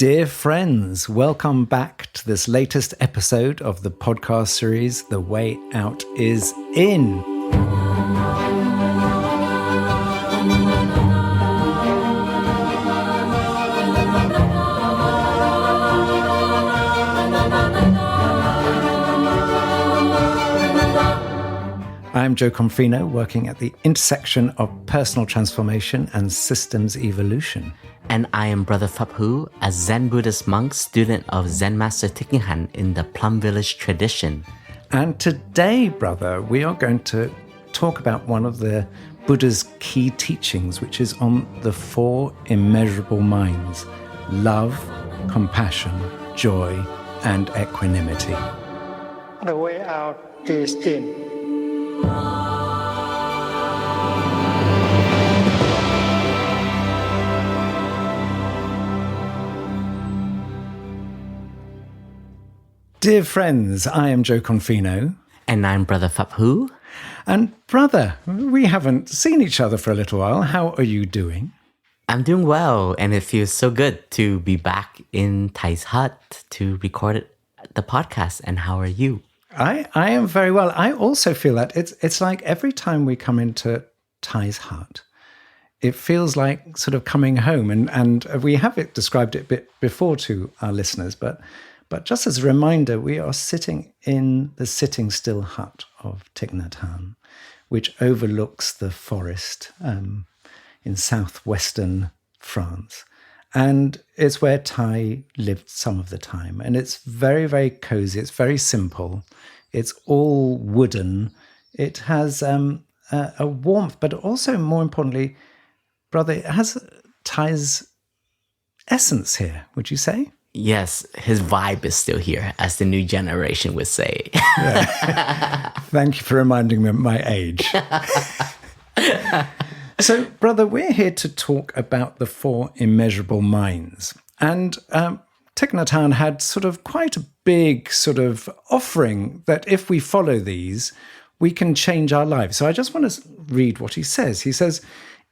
Dear friends, welcome back to this latest episode of the podcast series, The Way Out is In. I'm Jo Confino, working at the intersection of personal transformation and systems evolution. And I am Brother Phap Huu, a Zen Buddhist monk, student of Zen Master Thich Nhat Hanh in the Plum Village tradition. And today, brother, we are going to talk about one of the Buddha's key teachings, which is on the four immeasurable minds: love, compassion, joy, and equanimity. The way out is in. Dear friends, I am Jo Confino. And I'm Brother Phap Huu. And brother, we haven't seen each other for a little while. How are you doing? I'm doing well, and it feels so good to be back in Thai's hut to record the podcast. And how are you? I am very well. I also feel that it's like every time we come into Thai's hut, it feels like sort of coming home. And we have described it a bit before to our listeners, but just as a reminder, we are sitting in the sitting still hut of Thich Nhat Hanh, which overlooks the forest in southwestern France. And it's where Thai lived some of the time. And it's very, very cozy. It's very simple. It's all wooden. It has a warmth, but also, more importantly, brother, it has Thai's essence here, would you say? Yes, his vibe is still here, as the new generation would say. Yeah. Thank you for reminding me of my age. So, brother, we're here to talk about the four immeasurable minds. And Thich Nhat Hanh had sort of quite a big sort of offering that if we follow these, we can change our lives. So I just want to read what he says. He says,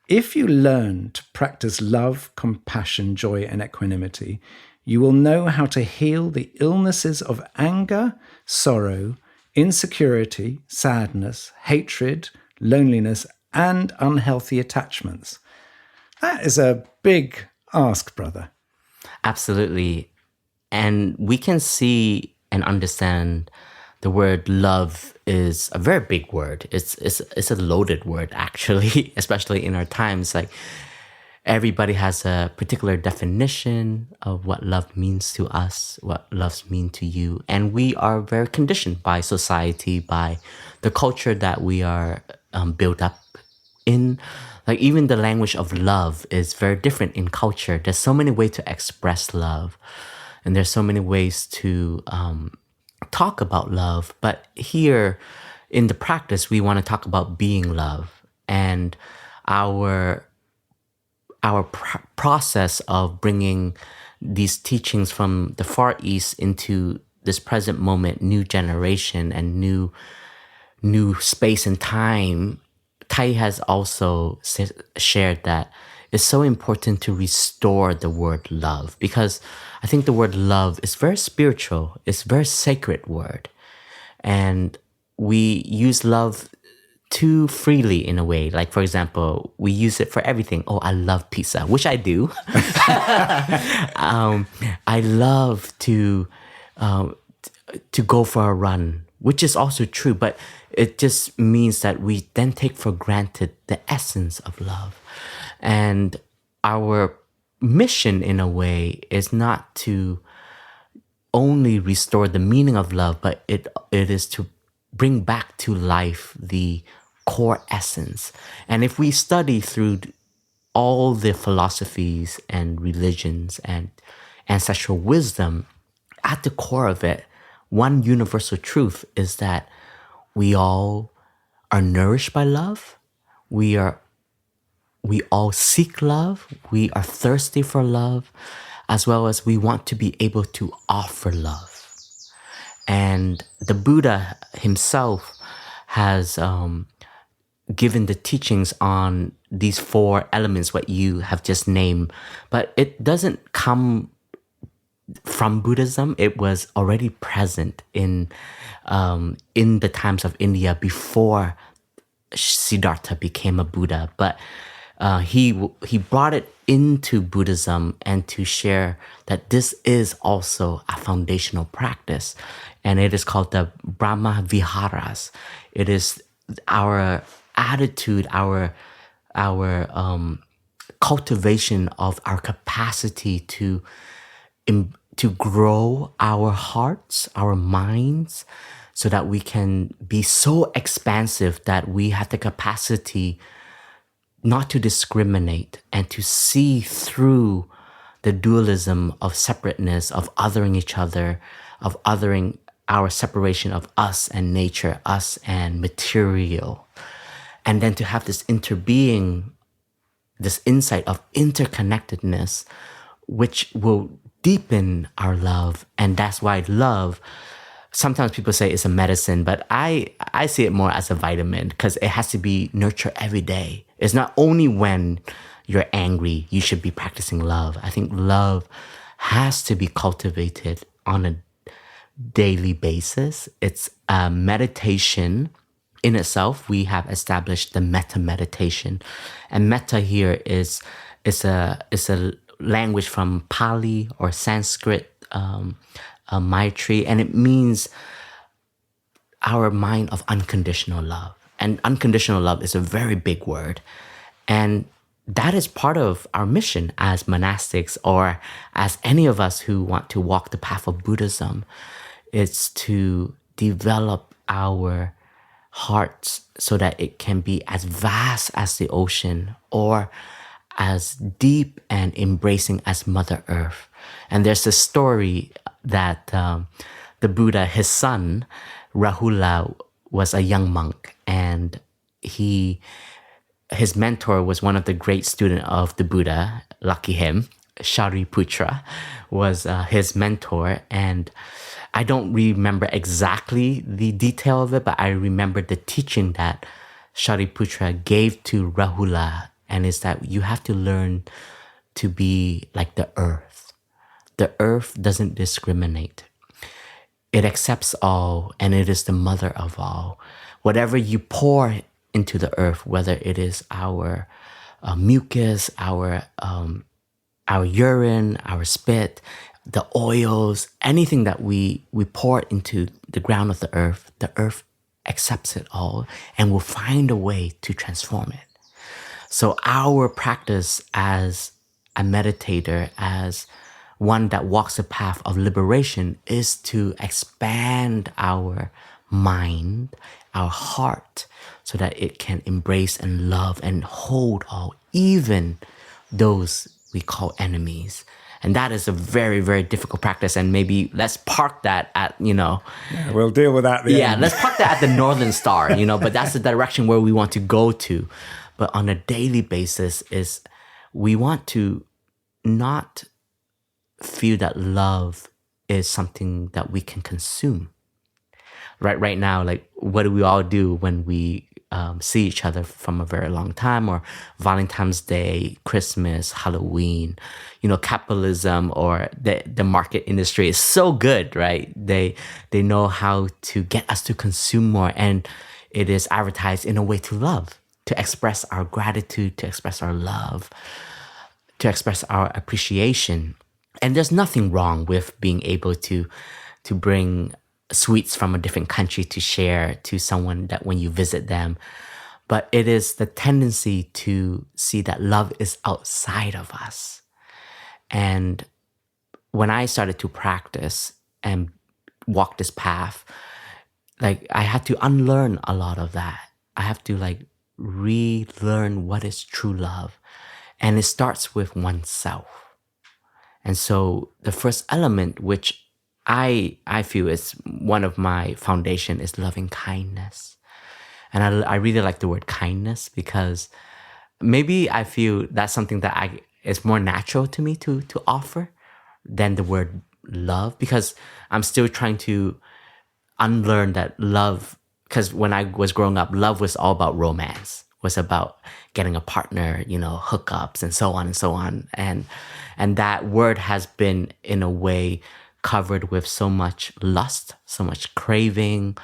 if you learn to practice love, compassion, joy, and equanimity, you will know how to heal the illnesses of anger, sorrow, insecurity, sadness, hatred, loneliness, and unhealthy attachments. That is a big ask, brother. Absolutely. And we can see and understand the word love is a very big word. It's a loaded word, actually, especially in our times. Like, everybody has a particular definition of what love means to us, what love means to you. And we are very conditioned by society, by the culture that we are built up in. Like, even the language of love is very different in culture. There's so many ways to express love. And there's so many ways to talk about love. But here in the practice, we want to talk about being love. And our process of bringing these teachings from the Far East into this present moment, new generation and new space and time, Thai has also shared that it's so important to restore the word love, because I think the word love is very spiritual. It's a very sacred word. And we use love too freely in a way. Like, for example, we use it for everything. Oh, I love pizza, which I do. I love to go for a run, which is also true, but it just means that we then take for granted the essence of love. And our mission, in a way, is not to only restore the meaning of love, but it is to bring back to life the core essence. And if we study through all the philosophies and religions and ancestral wisdom, at the core of it, one universal truth is that we all are nourished by love. We all seek love. We are thirsty for love, as well as we want to be able to offer love. And the Buddha himself has given the teachings on these four elements, what you have just named, but it doesn't come from Buddhism. It was already present in the times of India before Siddhartha became a Buddha, but he brought it into Buddhism and to share that this is also a foundational practice, and it is called the Brahma Viharas. It is our attitude, our cultivation of our capacity to grow our hearts, our minds, so that we can be so expansive that we have the capacity not to discriminate and to see through the dualism of separateness, of othering each other, of othering our separation of us and nature, us and material. And then to have this interbeing, this insight of interconnectedness, which will deepen our love. And that's why love, sometimes people say it's a medicine, but I see it more as a vitamin, because it has to be nurtured every day. It's not only when you're angry you should be practicing love. I think love has to be cultivated on a daily basis. It's a meditation in itself. We have established the metta meditation, and metta here is a language from Pali or Sanskrit, Maitri, and it means our mind of unconditional love. And unconditional love is a very big word, and that is part of our mission as monastics, or as any of us who want to walk the path of Buddhism. It's to develop our hearts so that it can be as vast as the ocean, or as deep and embracing as Mother Earth. And there's a story that the Buddha, his son, Rahula, was a young monk, and his mentor was one of the great students of the Buddha, lucky him. Shariputra was his mentor, and I don't remember exactly the detail of it, but I remember the teaching that Shariputra gave to Rahula, and is that you have to learn to be like the earth. The earth doesn't discriminate. It accepts all, and it is the mother of all. Whatever you pour into the earth, whether it is our mucus, our urine, our spit, the oils, anything that we pour into the ground of the earth accepts it all and will find a way to transform it. So our practice as a meditator, as one that walks a path of liberation, is to expand our mind, our heart, so that it can embrace and love and hold all, even those we call enemies. And that is a very, very difficult practice. And maybe let's park that at, Yeah, we'll deal with that. Let's park that at the Northern Star, but that's the direction where we want to go to. But on a daily basis is we want to not feel that love is something that we can consume. Right now, like, what do we all do when we see each other from a very long time, or Valentine's Day, Christmas, Halloween? Capitalism or the market industry is so good, right? They know how to get us to consume more, and it is advertised in a way to love, to express our gratitude, to express our love, to express our appreciation. And there's nothing wrong with being able to bring sweets from a different country to share to someone that when you visit them. But it is the tendency to see that love is outside of us. And when I started to practice and walk this path, like, I had to unlearn a lot of that. I have to relearn what is true love. And it starts with oneself. And so the first element, which I feel is one of my foundation, is loving kindness. And I really like the word kindness, because maybe I feel that's something that it's more natural to me to offer than the word love, because I'm still trying to unlearn that love. Because when I was growing up, love was all about romance, was about getting a partner, hookups and so on and so on. And that word has been, in a way, covered with so much lust, so much craving,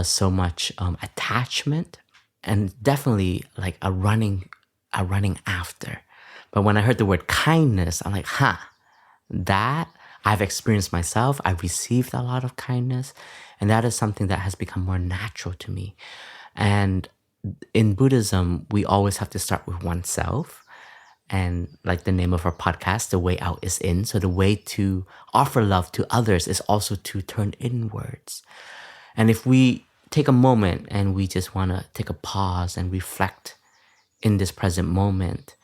so much attachment, and definitely like a running after. But when I heard the word kindness, I'm like, that I've experienced myself. I've received a lot of kindness, and that is something that has become more natural to me. And in Buddhism, we always have to start with oneself. And like the name of our podcast, the way out is in. So the way to offer love to others is also to turn inwards. And if we take a moment and we just want to take a pause and reflect in this present moment,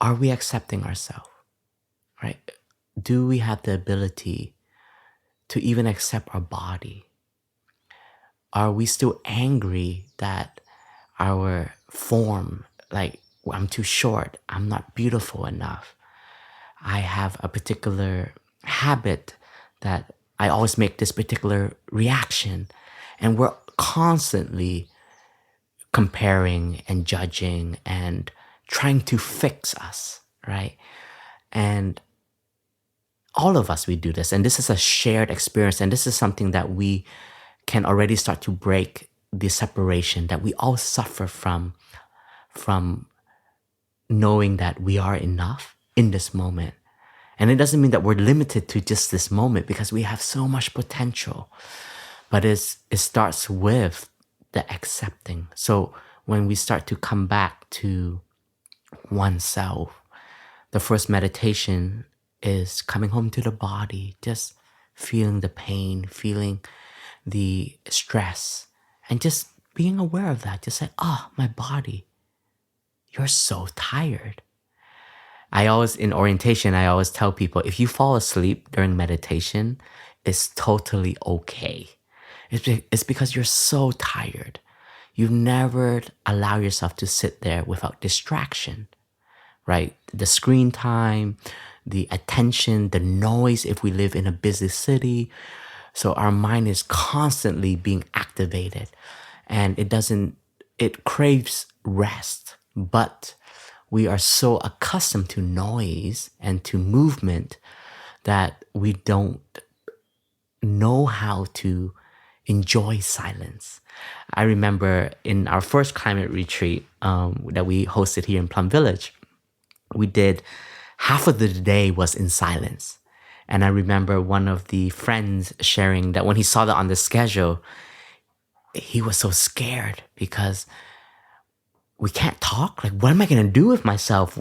are we accepting ourselves, right? Do we have the ability to even accept our body? Are we still angry that our form, like, I'm too short, I'm not beautiful enough, I have a particular habit that I always make this particular reaction, and we're constantly comparing and judging and trying to fix us, right? And all of us, we do this, and this is a shared experience, and this is something that we can already start to break the separation that we all suffer from knowing that we are enough in this moment. And it doesn't mean that we're limited to just this moment, because we have so much potential. But it starts with the accepting. So when we start to come back to oneself, the first meditation is coming home to the body, just feeling the pain, feeling the stress, and just being aware of that. Just say, my body, you're so tired. In orientation, I always tell people, if you fall asleep during meditation, it's totally okay. It's because you're so tired. You never allow yourself to sit there without distraction, right? The screen time, the attention, the noise if we live in a busy city. So our mind is constantly being activated, and it craves rest, but we are so accustomed to noise and to movement that we don't know how to enjoy silence. I remember in our first climate retreat that we hosted here in Plum Village, we did half of the day was in silence. And I remember one of the friends sharing that when he saw that on the schedule, he was so scared because we can't talk. Like, what am I going to do with myself?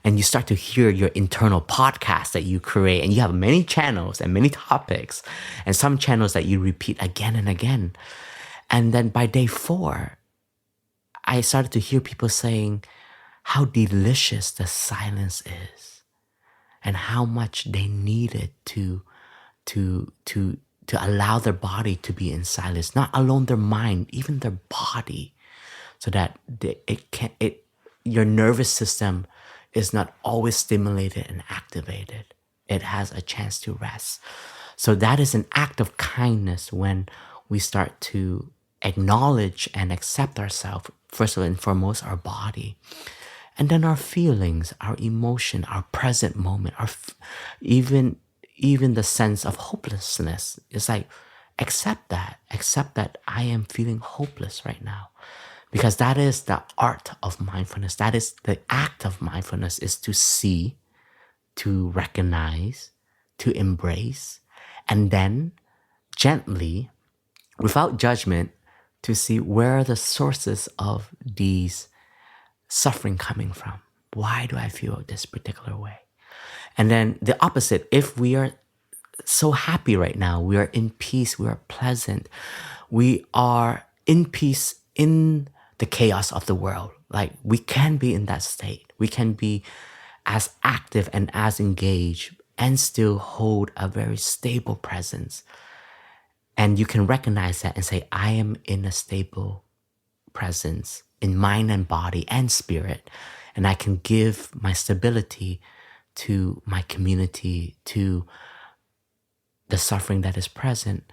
And you start to hear your internal podcast that you create, and you have many channels and many topics, and some channels that you repeat again and again. And then by day 4, I started to hear people saying how delicious the silence is, and how much they needed to allow their body to be in silence, not alone their mind, even their body, so that your nervous system is not always stimulated and activated. It has a chance to rest. So that is an act of kindness when we start to acknowledge and accept ourselves, first and foremost, our body, and then our feelings, our emotion, our present moment, even the sense of hopelessness. It's like, accept that I am feeling hopeless right now. Because that is the art of mindfulness. That is the act of mindfulness, is to see, to recognize, to embrace, and then gently, without judgment, to see where are the sources of these suffering coming from. Why do I feel this particular way? And then the opposite, if we are so happy right now, we are in peace, we are pleasant, we are in peace in the chaos of the world. Like, we can be in that state. We can be as active and as engaged and still hold a very stable presence. And you can recognize that and say, I am in a stable presence in mind and body and spirit. And I can give my stability to my community, to the suffering that is present,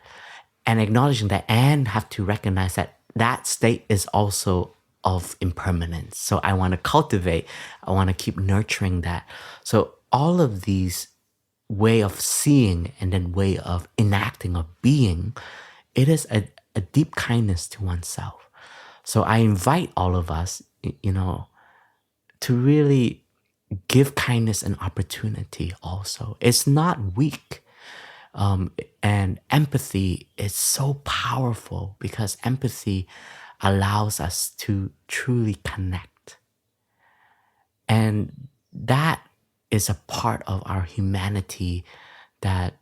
and acknowledging that, and have to recognize that that state is also of impermanence. So I want to cultivate, I want to keep nurturing that. So all of these way of seeing and then way of enacting, of being, it is a deep kindness to oneself. So I invite all of us, to really give kindness an opportunity also. It's not weak. And empathy is so powerful because empathy allows us to truly connect. And that is a part of our humanity that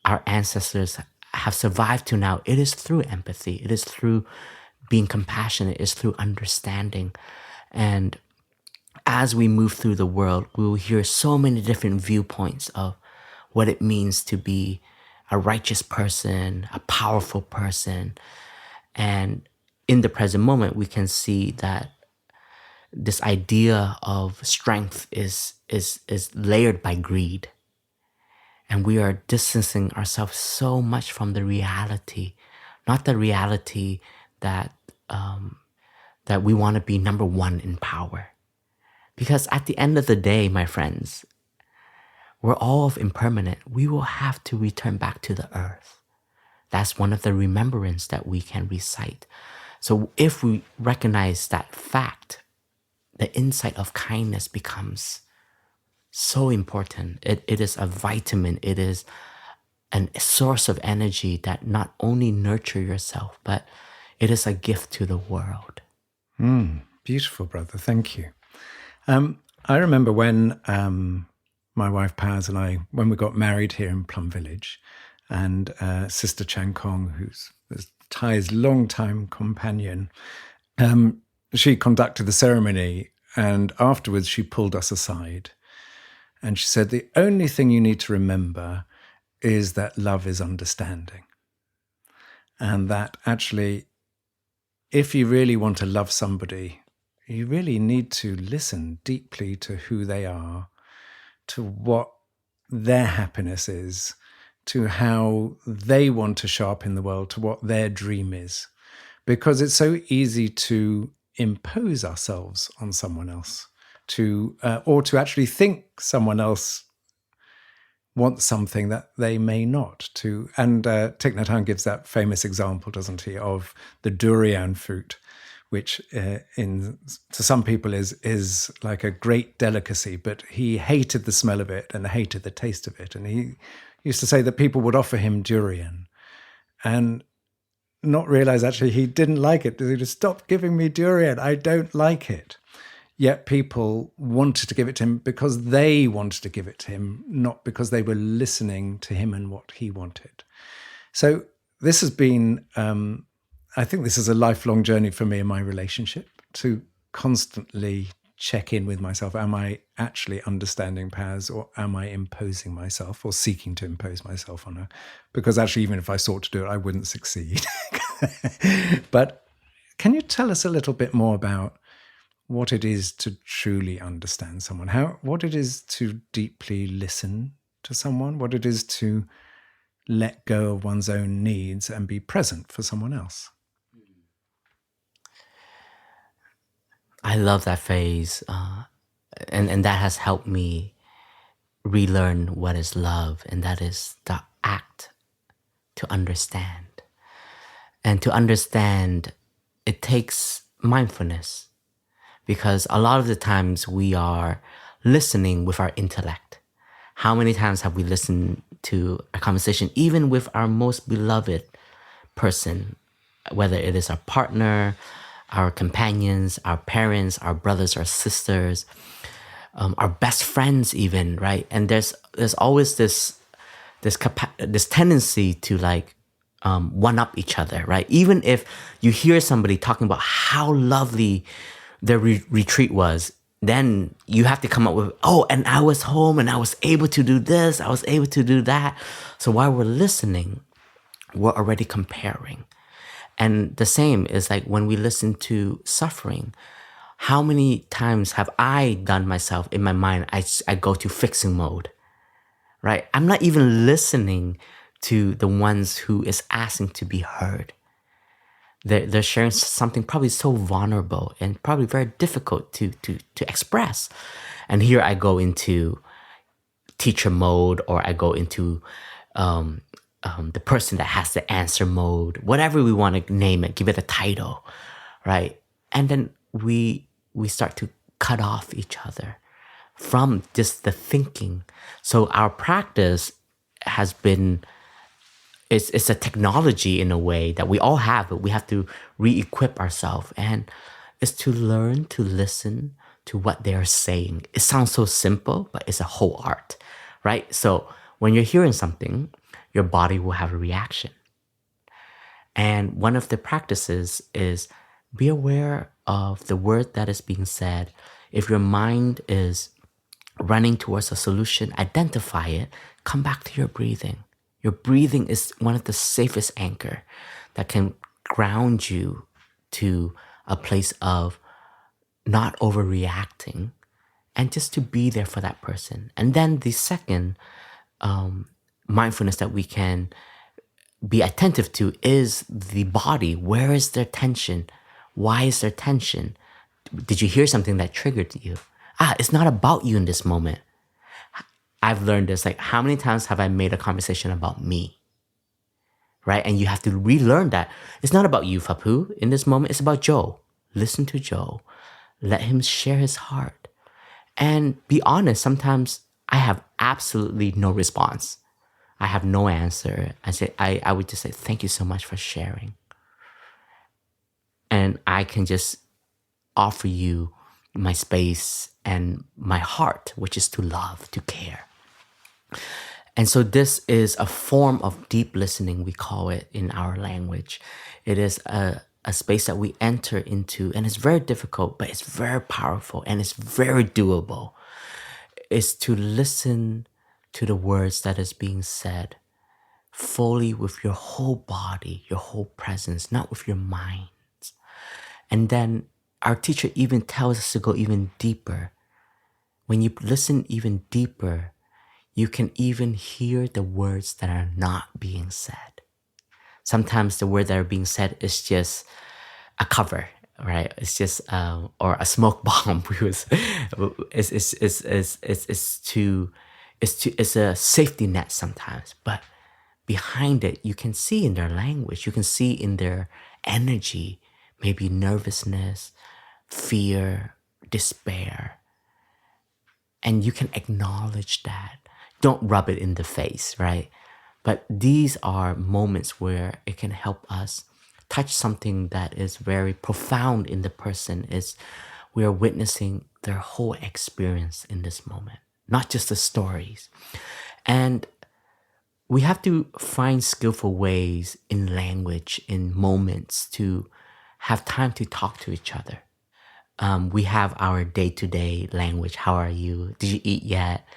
our ancestors have survived to now. It is through empathy. It is through being compassionate. It is through understanding. And as we move through the world, we will hear so many different viewpoints of what it means to be a righteous person, a powerful person. And in the present moment, we can see that this idea of strength is layered by greed. And we are distancing ourselves so much from the reality, not the reality that we want to be number one in power. Because at the end of the day, my friends, we're all impermanent. We will have to return back to the earth. That's one of the remembrance that we can recite. So if we recognize that fact, the insight of kindness becomes so important. It is a vitamin. It is a source of energy that not only nurture yourself, but it is a gift to the world. Beautiful, brother. Thank you. I remember when my wife Paz and I, when we got married here in Plum Village, and Sister Chan Kong, who's Thai's longtime companion, she conducted the ceremony, and afterwards she pulled us aside and she said, the only thing you need to remember is that love is understanding. And that actually, if you really want to love somebody, you really need to listen deeply to who they are, to what their happiness is, to how they want to show up in the world, to what their dream is. Because it's so easy to impose ourselves on someone else, or to actually think someone else wants something that they may not. And Thich Nhat Hanh gives that famous example, doesn't he, of the durian fruit, which to some people is like a great delicacy, but he hated the smell of it and hated the taste of it. And he used to say that people would offer him durian and not realize actually he didn't like it. He just, stop giving me durian, I don't like it. Yet people wanted to give it to him because they wanted to give it to him, not because they were listening to him and what he wanted. So this has been, I think this is a lifelong journey for me in my relationship, to constantly check in with myself. Am I actually understanding Paz, or am I imposing myself or seeking to impose myself on her? Because actually, even if I sought to do it, I wouldn't succeed. But can you tell us a little bit more about what it is to truly understand someone, what it is to deeply listen to someone, what it is to let go of one's own needs and be present for someone else? I love that phrase, and that has helped me relearn what is love, and that is the act to understand. And to understand, it takes mindfulness, because a lot of the times we are listening with our intellect. How many times have we listened to a conversation, even with our most beloved person, whether it is our partner, our companions, our parents, our brothers, our sisters, our best friends even, right? And there's always this tendency to one-up each other, right? Even if you hear somebody talking about how lovely their retreat was, then you have to come up with, and I was home and I was able to do this, I was able to do that. So while we're listening, we're already comparing. And the same is like when we listen to suffering, how many times have I done myself in my mind, I go to fixing mode, right? I'm not even listening to the ones who is asking to be heard. They're sharing something probably so vulnerable and probably very difficult to express. And here I go into teacher mode, or I go into the person that has the answer mode, whatever we want to name it, give it a title, right? And then we start to cut off each other from just the thinking. So our practice has been, it's a technology in a way that we all have, but we have to re-equip ourselves, and it's to learn to listen to what they're saying. It sounds so simple, but it's a whole art, right? So when you're hearing something, your body will have a reaction. And one of the practices is be aware of the word that is being said. If your mind is running towards a solution, identify it, come back to your breathing. Your breathing is one of the safest anchor that can ground you to a place of not overreacting and just to be there for that person. And then the second mindfulness that we can be attentive to is the body. Where is there tension? Why is there tension? Did you hear something that triggered you? It's not about you in this moment. I've learned this, like, how many times have I made a conversation about me? Right? And you have to relearn that. It's not about you, Phap Huu, in this moment. It's about Jo. Listen to Jo. Let him share his heart. And be honest, sometimes I have absolutely no response. I have no answer. I would just say, thank you so much for sharing. And I can just offer you my space and my heart, which is to love, to care. And so this is a form of deep listening, we call it in our language. It is a space that we enter into, and it's very difficult, but it's very powerful, and it's very doable. It's to listen to the words that is being said fully with your whole body, your whole presence, not with your mind. And then our teacher even tells us to go even deeper. When you listen even deeper, you can even hear the words that are not being said. Sometimes the words that are being said is just a cover, right? It's just or a smoke bomb. It's a safety net sometimes, but behind it, you can see in their language, you can see in their energy, maybe nervousness, fear, despair. And you can acknowledge that. Don't rub it in the face, right? But these are moments where it can help us touch something that is very profound in the person. We are witnessing their whole experience in this moment, not just the stories. And we have to find skillful ways in language, in moments, to have time to talk to each other. We have our day-to-day language. How are you? Did you eat yet?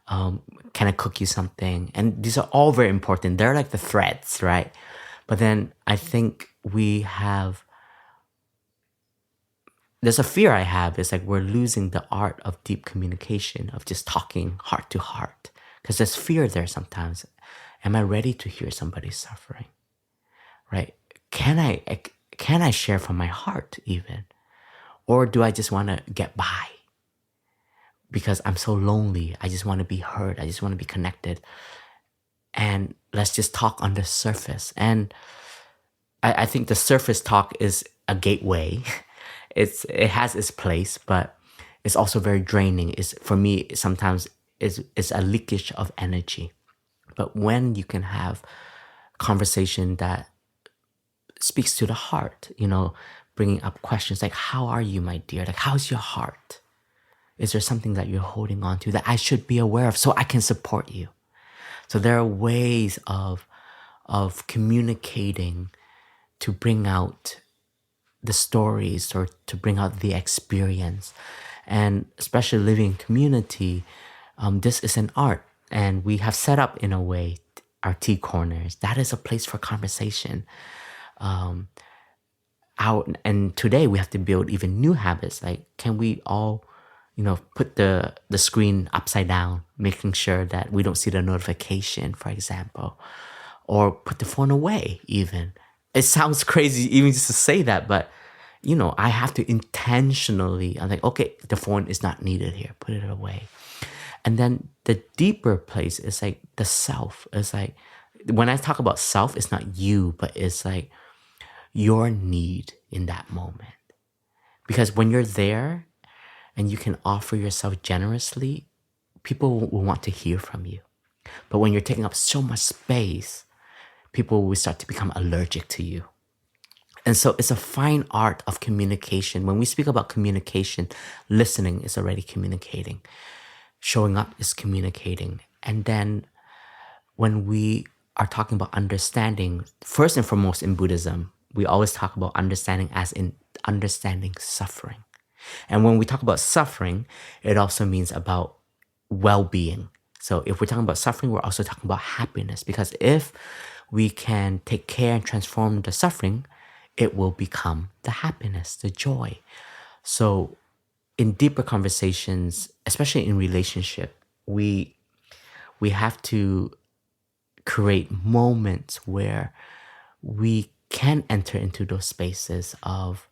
Can I cook you something? And these are all very important. They're like the threads, right? But then I think there's a fear I have. It's like we're losing the art of deep communication, of just talking heart to heart. Because there's fear there sometimes. Am I ready to hear somebody suffering? Right? Can I share from my heart even? Or do I just want to get by? Because I'm so lonely. I just want to be heard. I just want to be connected. And let's just talk on the surface. And I think the surface talk is a gateway. It has its place, but it's also very draining. For me, sometimes it's a leakage of energy. But when you can have conversation that speaks to the heart, bringing up questions like, how are you, my dear? Like, how's your heart? Is there something that you're holding on to that I should be aware of so I can support you? So there are ways of communicating to bring out the stories or to bring out the experience. And especially living in community, this is an art. And we have set up, in a way, our tea corners. That is a place for conversation. And today we have to build even new habits. Like, can we all put the screen upside down, making sure that we don't see the notification, for example, or put the phone away even. It sounds crazy even just to say that, but I have to intentionally, I'm like, okay, the phone is not needed here, put it away. And then the deeper place is like the self. It's like, when I talk about self, it's not you, but it's like your need in that moment. Because when you're there and you can offer yourself generously, people will want to hear from you. But when you're taking up so much space, people will start to become allergic to you. And so it's a fine art of communication. When we speak about communication, listening is already communicating. Showing up is communicating. And then when we are talking about understanding, first and foremost in Buddhism, we always talk about understanding as in understanding suffering. And when we talk about suffering, it also means about well-being. So if we're talking about suffering, we're also talking about happiness, because if we can take care and transform the suffering, it will become the happiness, the joy. So in deeper conversations, especially in relationship, we have to create moments where we can enter into those spaces of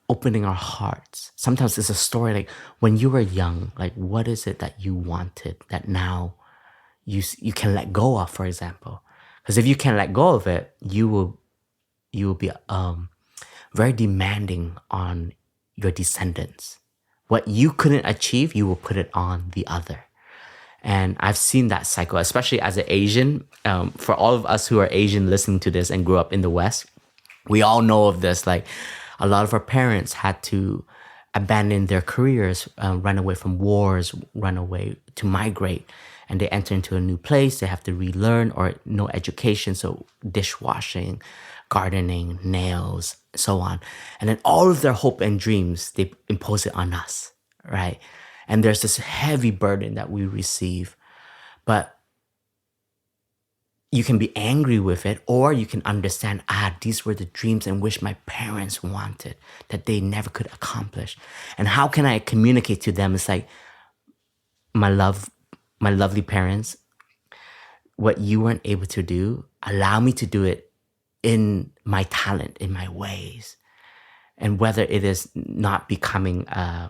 opening our hearts. Sometimes it's a story like when you were young, like what is it that you wanted that now you can let go of, for example. Because if you can let go of it, you will be very demanding on your descendants. What you couldn't achieve, you will put it on the other. And I've seen that cycle, especially as an Asian. For all of us who are Asian listening to this and grew up in the West, we all know of this. Like a lot of our parents had to abandon their careers, run away from wars, run away to migrate. And they enter into a new place, they have to relearn or no education. So dishwashing, gardening, nails, so on. And then all of their hope and dreams, they impose it on us, right? And there's this heavy burden that we receive. But you can be angry with it, or you can understand, these were the dreams and wish my parents wanted that they never could accomplish. And how can I communicate to them? It's like, my lovely parents, what you weren't able to do, allow me to do it in my talent, in my ways. And whether it is not becoming a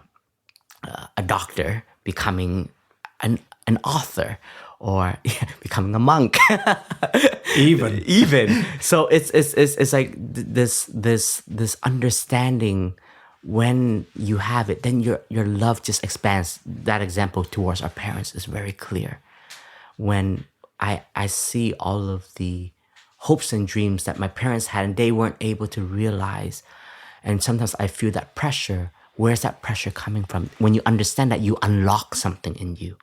doctor, becoming an author, or becoming a monk, even. So it's like this understanding. When you have it, then your love just expands. That example towards our parents is very clear. When I see all of the hopes and dreams that my parents had and they weren't able to realize, and sometimes I feel that pressure. Where's that pressure coming from? When you understand that, you unlock something in you.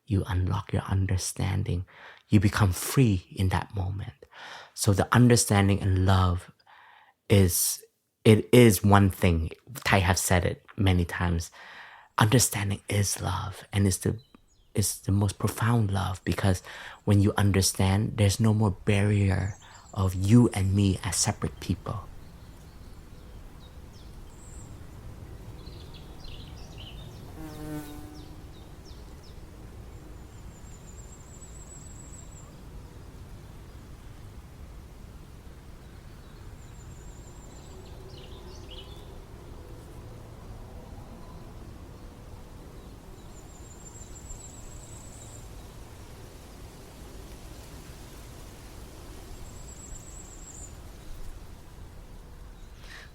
You unlock your understanding. You become free in that moment. So the understanding and love is one thing. Thai have said it many times. Understanding is love, and it's the most profound love, because when you understand, there's no more barrier of you and me as separate people.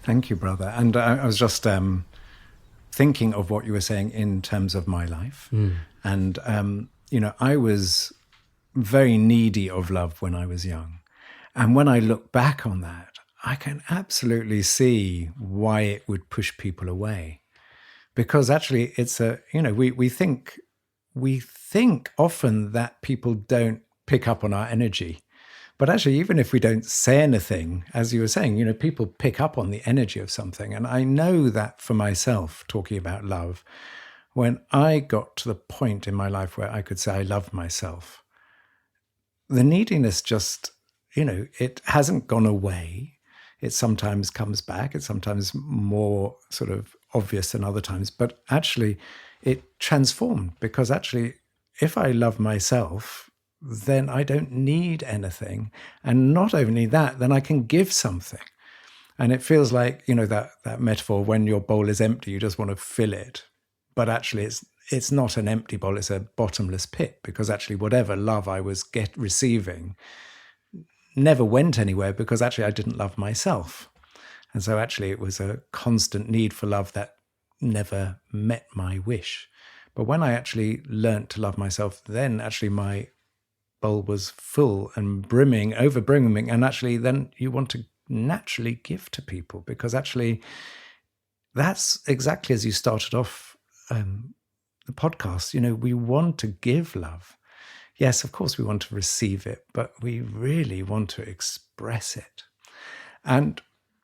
Thank you, brother. And I was just thinking of what you were saying in terms of my life. And, I was very needy of love when I was young. And when I look back on that, I can absolutely see why it would push people away. Because actually it's we think often that people don't pick up on our energy. But actually, even if we don't say anything, as you were saying, people pick up on the energy of something. And I know that for myself, talking about love, when I got to the point in my life where I could say I love myself, the neediness just, it hasn't gone away. It sometimes comes back. It's sometimes more sort of obvious than other times. But actually, it transformed, because actually, if I love myself, then I don't need anything. And not only that, then I can give something. And it feels like, that metaphor, when your bowl is empty, you just want to fill it. but actually it's not an empty bowl, it's a bottomless pit, because actually whatever love I was receiving never went anywhere, because actually I didn't love myself. And so actually it was a constant need for love that never met my wish. But when I actually learnt to love myself, then actually my bowl was full and brimming, over brimming. And actually then you want to naturally give to people, because actually that's exactly as you started off the podcast. We want to give love. Yes, of course we want to receive it, but we really want to express it. And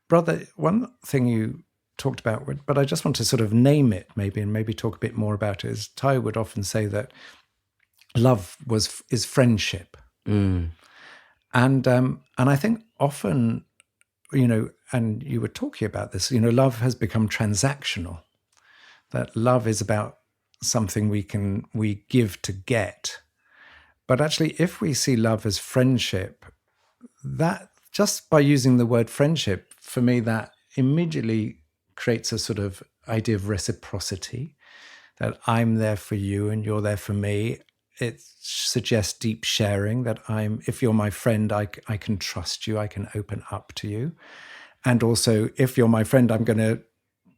brother, one thing you talked about, but I just want to sort of name it maybe, and maybe talk a bit more about it, is TWOII would often say that love is friendship. And I think often, and you were talking about this, love has become transactional, that love is about something we give to get. But actually, if we see love as friendship, that just by using the word friendship, for me, that immediately creates a sort of idea of reciprocity, that I'm there for you and you're there for me. It suggests deep sharing, that if you're my friend, I can trust you, I can open up to you. And also, if you're my friend, I'm going to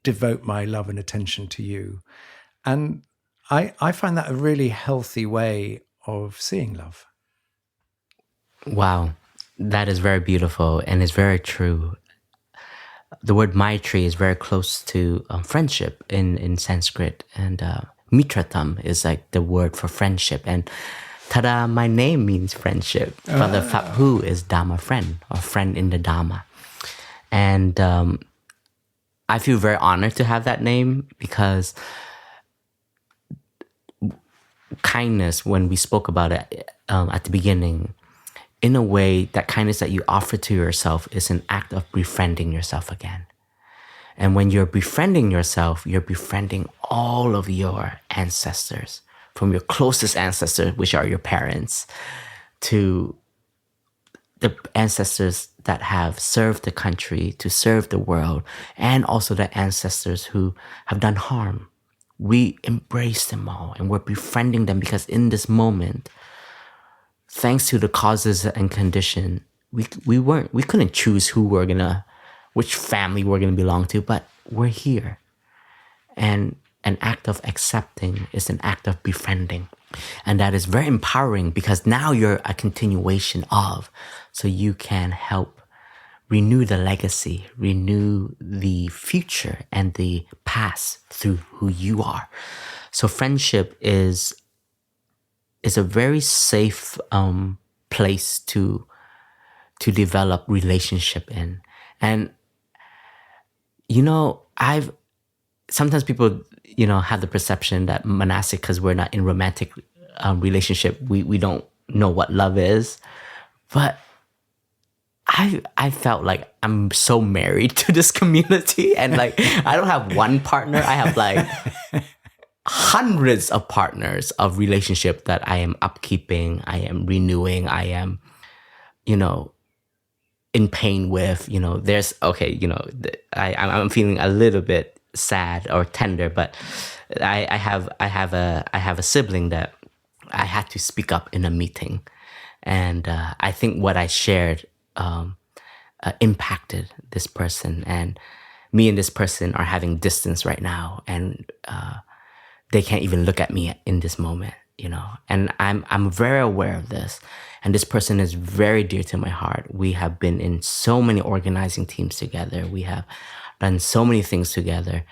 devote my love and attention to you. And I find that a really healthy way of seeing love. Wow, that is very beautiful and it's very true. The word Maitri is very close to friendship in Sanskrit, and mitratam is like the word for friendship. And tada, my name means friendship. Brother Phap Huu is Dharma friend, or friend in the Dharma. And I feel very honored to have that name, because kindness, when we spoke about it at the beginning, in a way, that kindness that you offer to yourself is an act of befriending yourself again. And when you're befriending yourself, you're befriending all of your ancestors, from your closest ancestors, which are your parents, to the ancestors that have served the country, to serve the world, and also the ancestors who have done harm. We embrace them all, and we're befriending them, because in this moment, thanks to the causes and condition, we couldn't choose which family we're gonna belong to, but we're here. And an act of accepting is an act of befriending. And that is very empowering, because now you're a continuation of, so you can help renew the legacy, renew the future and the past through who you are. So friendship is a very safe place to develop relationship in. And sometimes people have the perception that monastic, because we're not in romantic relationship, we don't know what love is. But I felt like I'm so married to this community, and like I don't have one partner, I have like hundreds of partners of relationship that I am upkeeping, I am renewing, I am, in pain with. I'm feeling a little bit sad or tender, but I have a sibling that I had to speak up in a meeting, and I think what I shared impacted this person, and me and this person are having distance right now, and they can't even look at me in this moment, and I'm very aware of this, and this person is very dear to my heart. We have been in so many organizing teams together, we have done so many things together,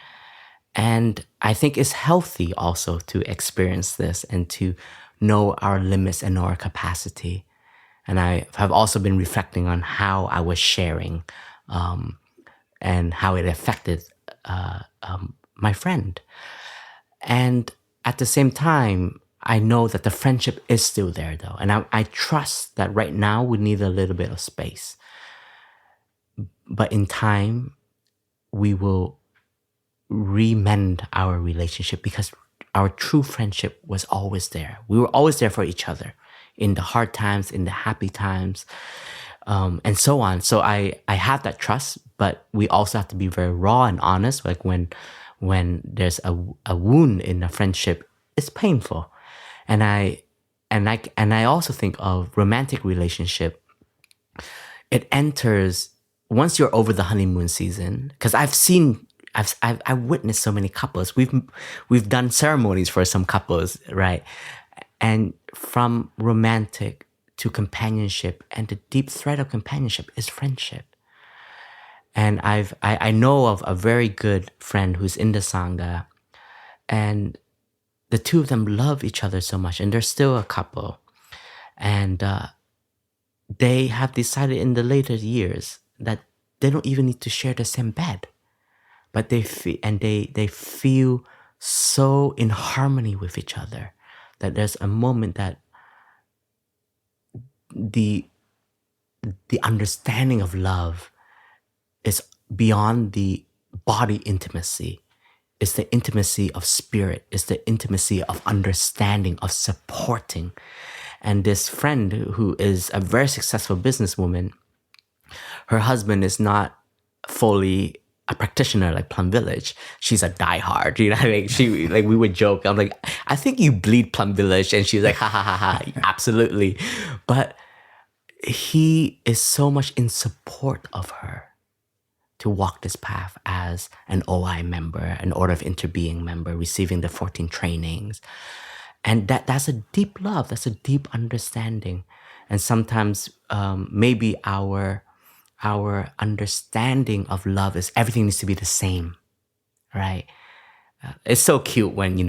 and I think it's healthy also to experience this and to know our limits and know our capacity. And I have also been reflecting on how I was sharing and how it affected my friend. And at the same time, I know that the friendship is still there though. And I trust that right now we need a little bit of space. But in time, we will remend our relationship, because our true friendship was always there. We were always there for each other, in the hard times, in the happy times, and so on. So I have that trust, but we also have to be very raw and honest. Like when when there's a wound in a friendship, it's painful. And I also think of romantic relationship. It enters once you're over the honeymoon season, because I've witnessed so many couples. We've done ceremonies for some couples, right? And from romantic to companionship, and the deep thread of companionship is friendship. And I know of a very good friend who's in the Sangha, and the two of them love each other so much, and they're still a couple. And they have decided in the later years that they don't even need to share the same bed, but they feel so in harmony with each other that there's a moment that the understanding of love is beyond the body intimacy. It's the intimacy of spirit. It's the intimacy of understanding, of supporting. And this friend who is a very successful businesswoman, her husband is not fully a practitioner like Plum Village. She's a diehard, you know. We would joke. I'm like, I think you bleed Plum Village, and she's like, ha ha ha ha, absolutely. But he is so much in support of her to walk this path as an OI member, an Order of Interbeing member, receiving the 14 trainings. And that's a deep love, that's a deep understanding. And sometimes maybe our understanding of love is everything needs to be the same, right? It's so cute when,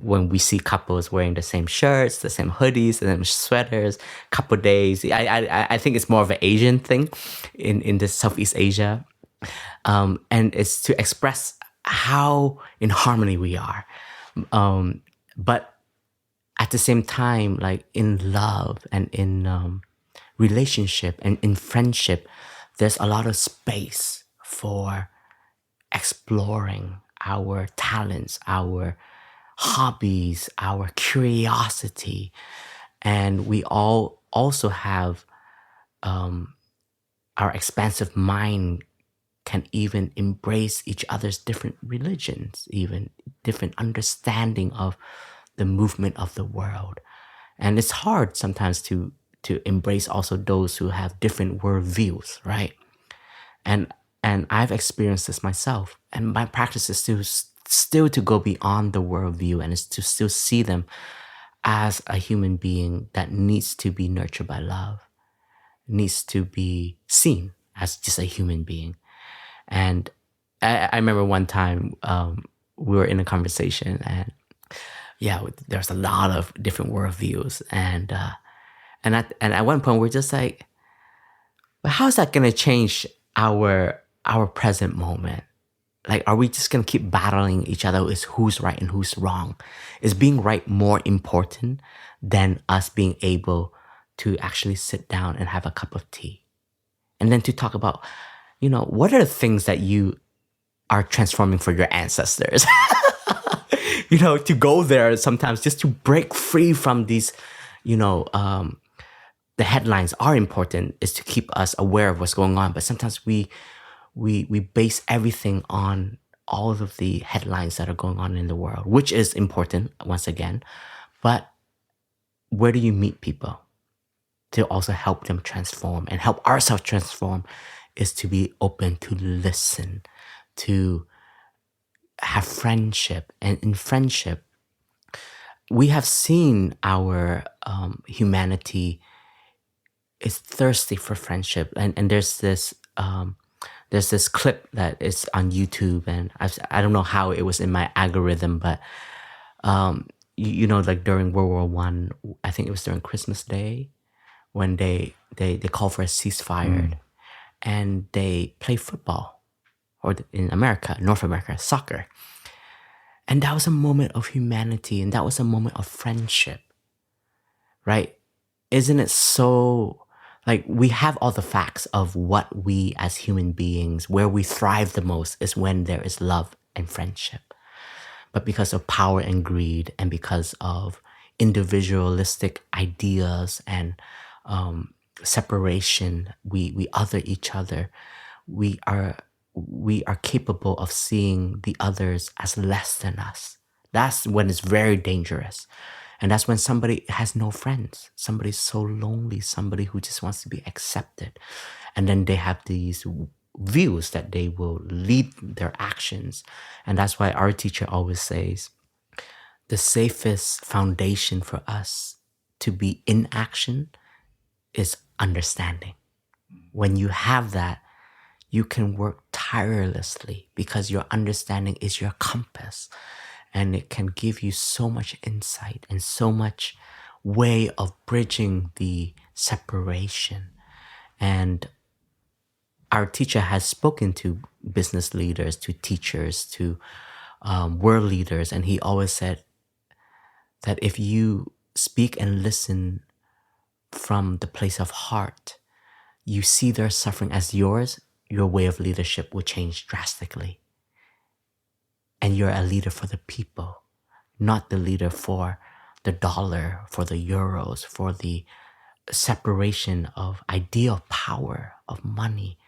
when we see couples wearing the same shirts, the same hoodies, the same sweaters, couple days. I think it's more of an Asian thing in the Southeast Asia. And it's to express how in harmony we are. But at the same time, like in love and in relationship and in friendship, there's a lot of space for exploring our talents, our hobbies, our curiosity. And we all also have our expansive mind can even embrace each other's different religions, even different understanding of the movement of the world. And it's hard sometimes to embrace also those who have different worldviews, right? And I've experienced this myself. And my practice is still to go beyond the worldview, and is to still see them as a human being that needs to be nurtured by love, needs to be seen as just a human being. And I remember one time we were in a conversation, and there's a lot of different worldviews, and at one point we're just like, well, how's that gonna change our present moment? Like, are we just gonna keep battling each other with who's right and who's wrong? Is being right more important than us being able to actually sit down and have a cup of tea, and then to talk about, what are the things that you are transforming for your ancestors? To go there sometimes just to break free from these, the headlines are important, is to keep us aware of what's going on. But sometimes we base everything on all of the headlines that are going on in the world, which is important once again. But where do you meet people to also help them transform and help ourselves transform? Is to be open to listen, to have friendship. And in friendship, we have seen our humanity is thirsty for friendship. And there's this clip that is on YouTube, and I don't know how it was in my algorithm, but like during World War I, I think it was during Christmas Day, when they call for a ceasefire. And they play football, or in America, North America, soccer. And that was a moment of humanity, and that was a moment of friendship, right? Isn't it so, like, we have all the facts of what we as human beings, where we thrive the most is when there is love and friendship. But because of power and greed, and because of individualistic ideas and separation, we other each other, we are we are capable of seeing the others as less than us. That's when it's very dangerous. And that's when somebody has no friends. Somebody's so lonely, somebody who just wants to be accepted. And then they have these views that they will lead their actions. And that's why our teacher always says, the safest foundation for us to be in action is understanding. When you have that, you can work tirelessly because your understanding is your compass, and it can give you so much insight and so much way of bridging the separation. And our teacher has spoken to business leaders, to teachers, to world leaders, and he always said that if you speak and listen from the place of heart, you see their suffering as yours, your way of leadership will change drastically. And you're a leader for the people, not the leader for the dollar, for the euros, for the separation of idea of power, of money.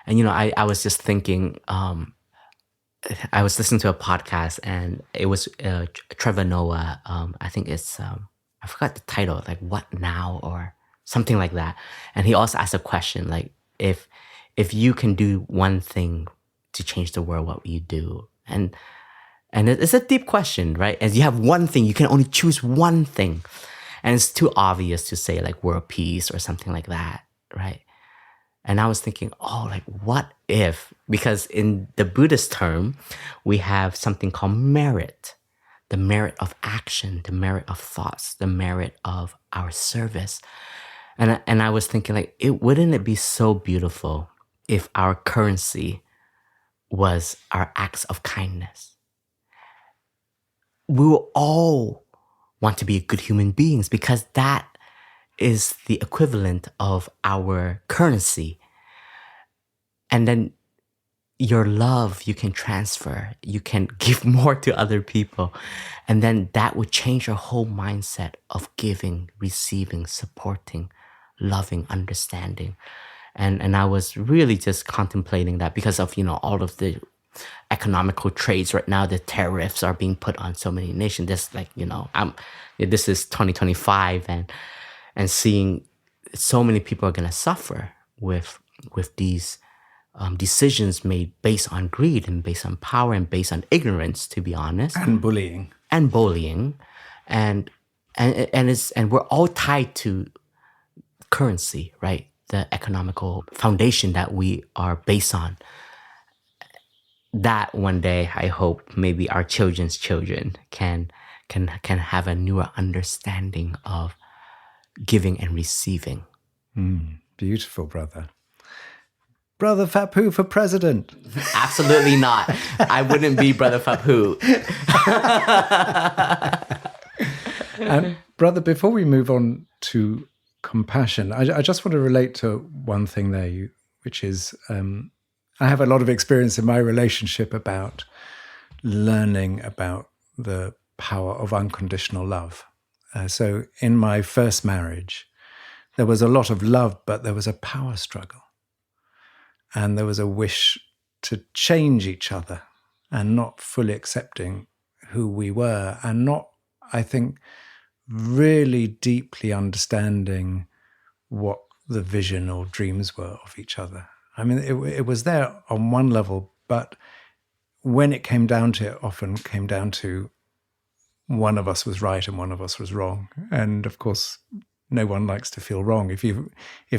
And, I was just thinking, I was listening to a podcast, and it was Trevor Noah. I think it's, I forgot the title, like What Now or something like that. And he also asked a question, like, if you can do one thing to change the world, what will you do? And it's a deep question, right? As you have one thing, you can only choose one thing. And it's too obvious to say like world peace or something like that, right? And I was thinking, like what if? Because in the Buddhist term, we have something called merit. The merit of action, the merit of thoughts, the merit of our service. And I was thinking like, wouldn't it be so beautiful if our currency was our acts of kindness? We will all want to be good human beings because that is the equivalent of our currency. And then your love, you can transfer, you can give more to other people. And then that would change your whole mindset of giving, receiving, supporting, loving, understanding. And I was really just contemplating that because of, all of the economical trades right now, the tariffs are being put on so many nations. This this is 2025 and seeing so many people are going to suffer with these decisions made based on greed and based on power and based on ignorance, to be honest. And bullying. And we're all tied to currency, right? The economical foundation that we are based on. That one day, I hope maybe our children's children can have a newer understanding of giving and receiving. Beautiful, brother. Brother Phap Huu for president. Absolutely not. I wouldn't be Brother Phap Huu. Brother, before we move on to compassion, I just want to relate to one thing there, which is I have a lot of experience in my relationship about learning about the power of unconditional love. So in my first marriage, there was a lot of love, but there was a power struggle. And there was a wish to change each other and not fully accepting who we were and not, I think, really deeply understanding what the vision or dreams were of each other. I mean, it was there on one level, but when it came down to it, often came down to one of us was right and one of us was wrong. And of course, no one likes to feel wrong. If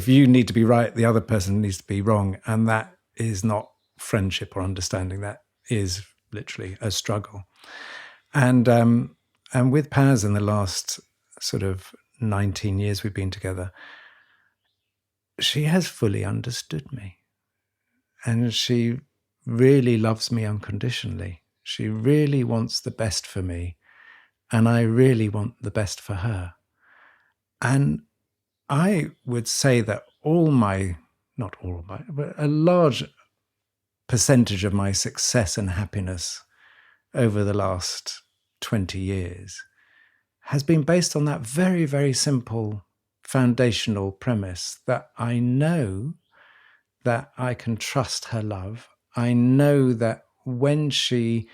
you need to be right, the other person needs to be wrong. And that is not friendship or understanding. That is literally a struggle. And with Paz in the last sort of 19 years we've been together, she has fully understood me. And she really loves me unconditionally. She really wants the best for me. And I really want the best for her. And I would say that not all of my, but a large percentage of my success and happiness over the last 20 years has been based on that very, very simple foundational premise that I know that I can trust her love. I know that when she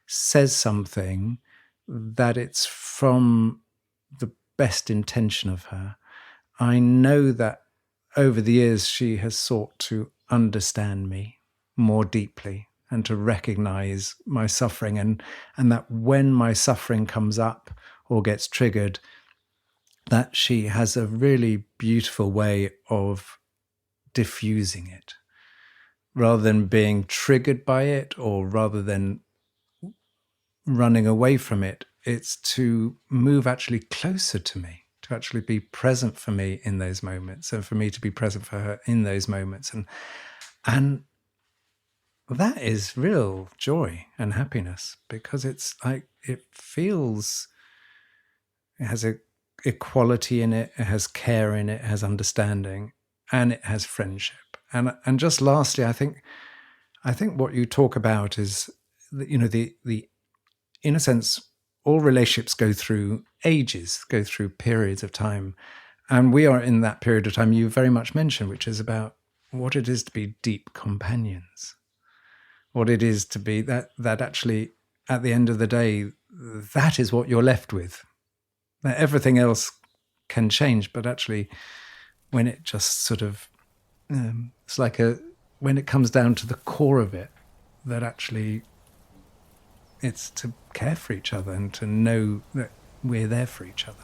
says something, that it's from the best intention of her. I know that over the years she has sought to understand me more deeply and to recognize my suffering, and that when my suffering comes up or gets triggered, that she has a really beautiful way of diffusing it rather than being triggered by it, or rather than running away from it. It's to move actually closer to me, to actually be present for me in those moments, and for me to be present for her in those moments. And that is real joy and happiness, because it's like, it has a equality in it, it has care in it, it has understanding, and it has friendship. And just lastly, I think what you talk about is, the in a sense, all relationships go through ages, go through periods of time. And we are in that period of time you very much mentioned, which is about what it is to be deep companions. What it is to be that actually, at the end of the day, that is what you're left with. That everything else can change, but actually, when it just sort of, it's like when it comes down to the core of it, that actually it's to care for each other and to know that we're there for each other.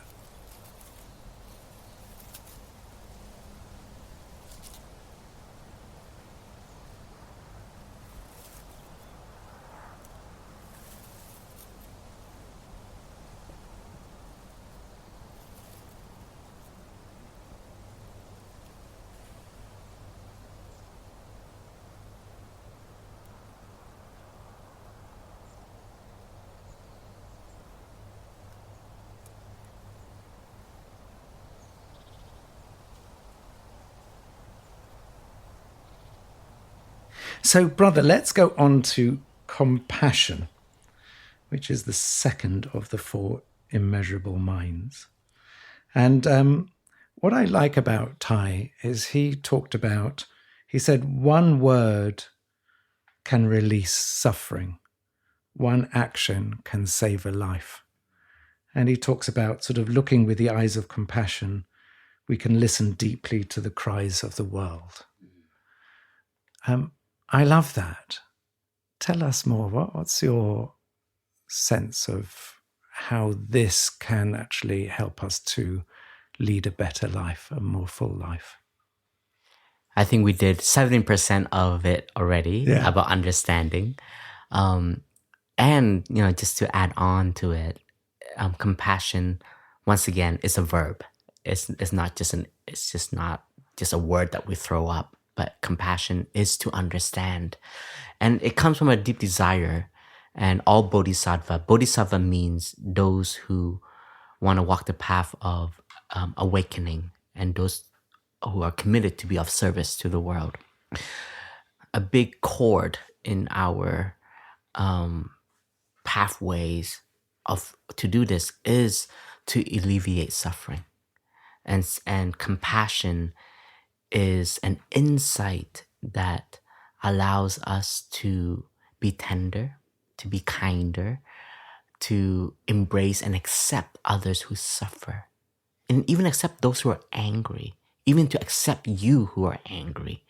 So, brother, let's go on to compassion, which is the second of the 4 immeasurable minds. And what I like about Thai is he said, one word can release suffering, one action can save a life. And he talks about sort of looking with the eyes of compassion, we can listen deeply to the cries of the world. I love that. Tell us more. What's your sense of how this can actually help us to lead a better life, a more full life? I think we did 70% of it already about understanding. And, just to add on to it, compassion, once again, is a verb. It's not just a word that we throw up, but compassion is to understand. And it comes from a deep desire. And all bodhisattva means those who want to walk the path of awakening, and those who are committed to be of service to the world. A big chord in our pathways to do this is to alleviate suffering. And compassion is an insight that allows us to be tender, to be kinder, to embrace and accept others who suffer, and even accept those who are angry, even to accept you who are angry.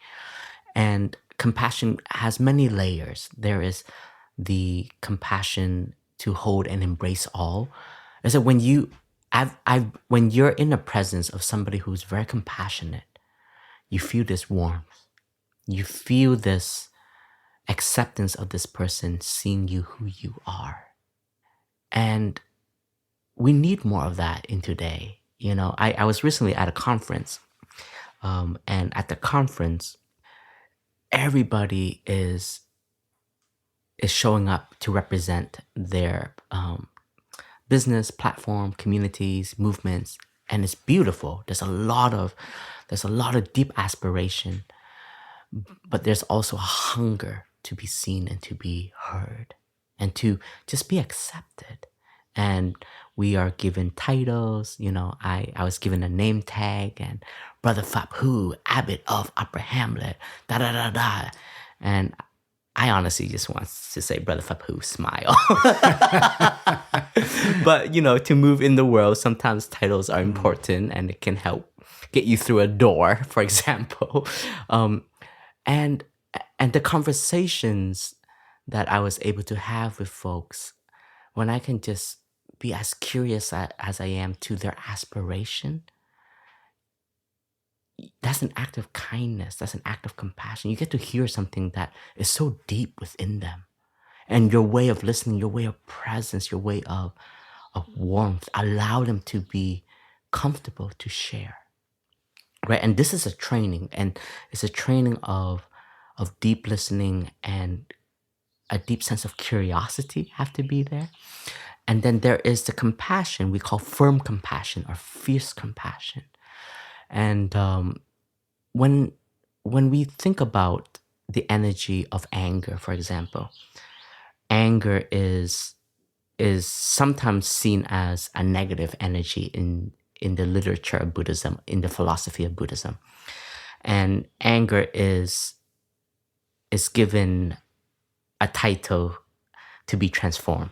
And compassion has many layers. There is the compassion to hold and embrace all. Is that when you're in the presence of somebody who's very compassionate, you feel this warmth. You feel this acceptance of this person seeing you who you are. And we need more of that in today. I was recently at a conference, and at the conference, everybody is showing up to represent their business, platform, communities, movements, and it's beautiful. There's a lot of deep aspiration, but there's also a hunger to be seen and to be heard and to just be accepted. And we are given titles. I was given a name tag, and Brother Phap Huu, Abbot of Upper Hamlet, da da da da. And I honestly just want to say, Brother Phap Huu, smile. But, to move in the world, sometimes titles are important and it can help get you through a door, for example. And the conversations that I was able to have with folks, when I can just be as curious as I am to their aspiration, that's an act of kindness. That's an act of compassion. You get to hear something that is so deep within them. And your way of listening, your way of presence, your way of warmth, allow them to be comfortable to share. Right? And this is a training, and it's a training of deep listening, and a deep sense of curiosity have to be there. And then there is the compassion we call firm compassion or fierce compassion. And when we think about the energy of anger, for example, anger is sometimes seen as a negative energy in the literature of Buddhism, in the philosophy of Buddhism. And anger is given a title to be transformed.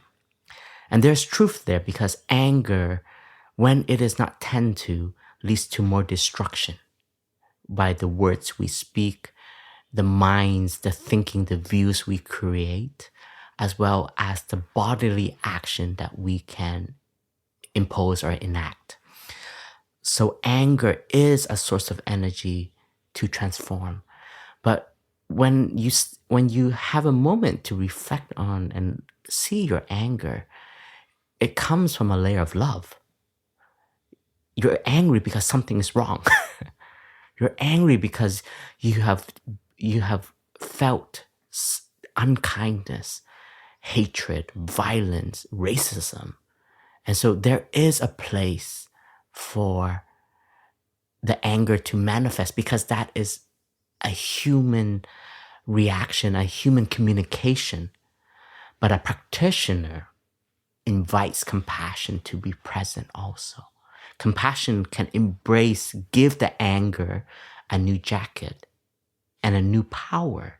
And there's truth there, because anger, when it is not tended to, leads to more destruction by the words we speak, the minds, the thinking, the views we create, as well as the bodily action that we can impose or enact. So anger is a source of energy to transform. But when you have a moment to reflect on and see your anger, it comes from a layer of love. You're angry because something is wrong. You're angry because you have felt unkindness, hatred, violence, racism. And so there is a place for the anger to manifest, because that is a human reaction, a human communication. But a practitioner invites compassion to be present also. Compassion can give the anger a new jacket and a new power,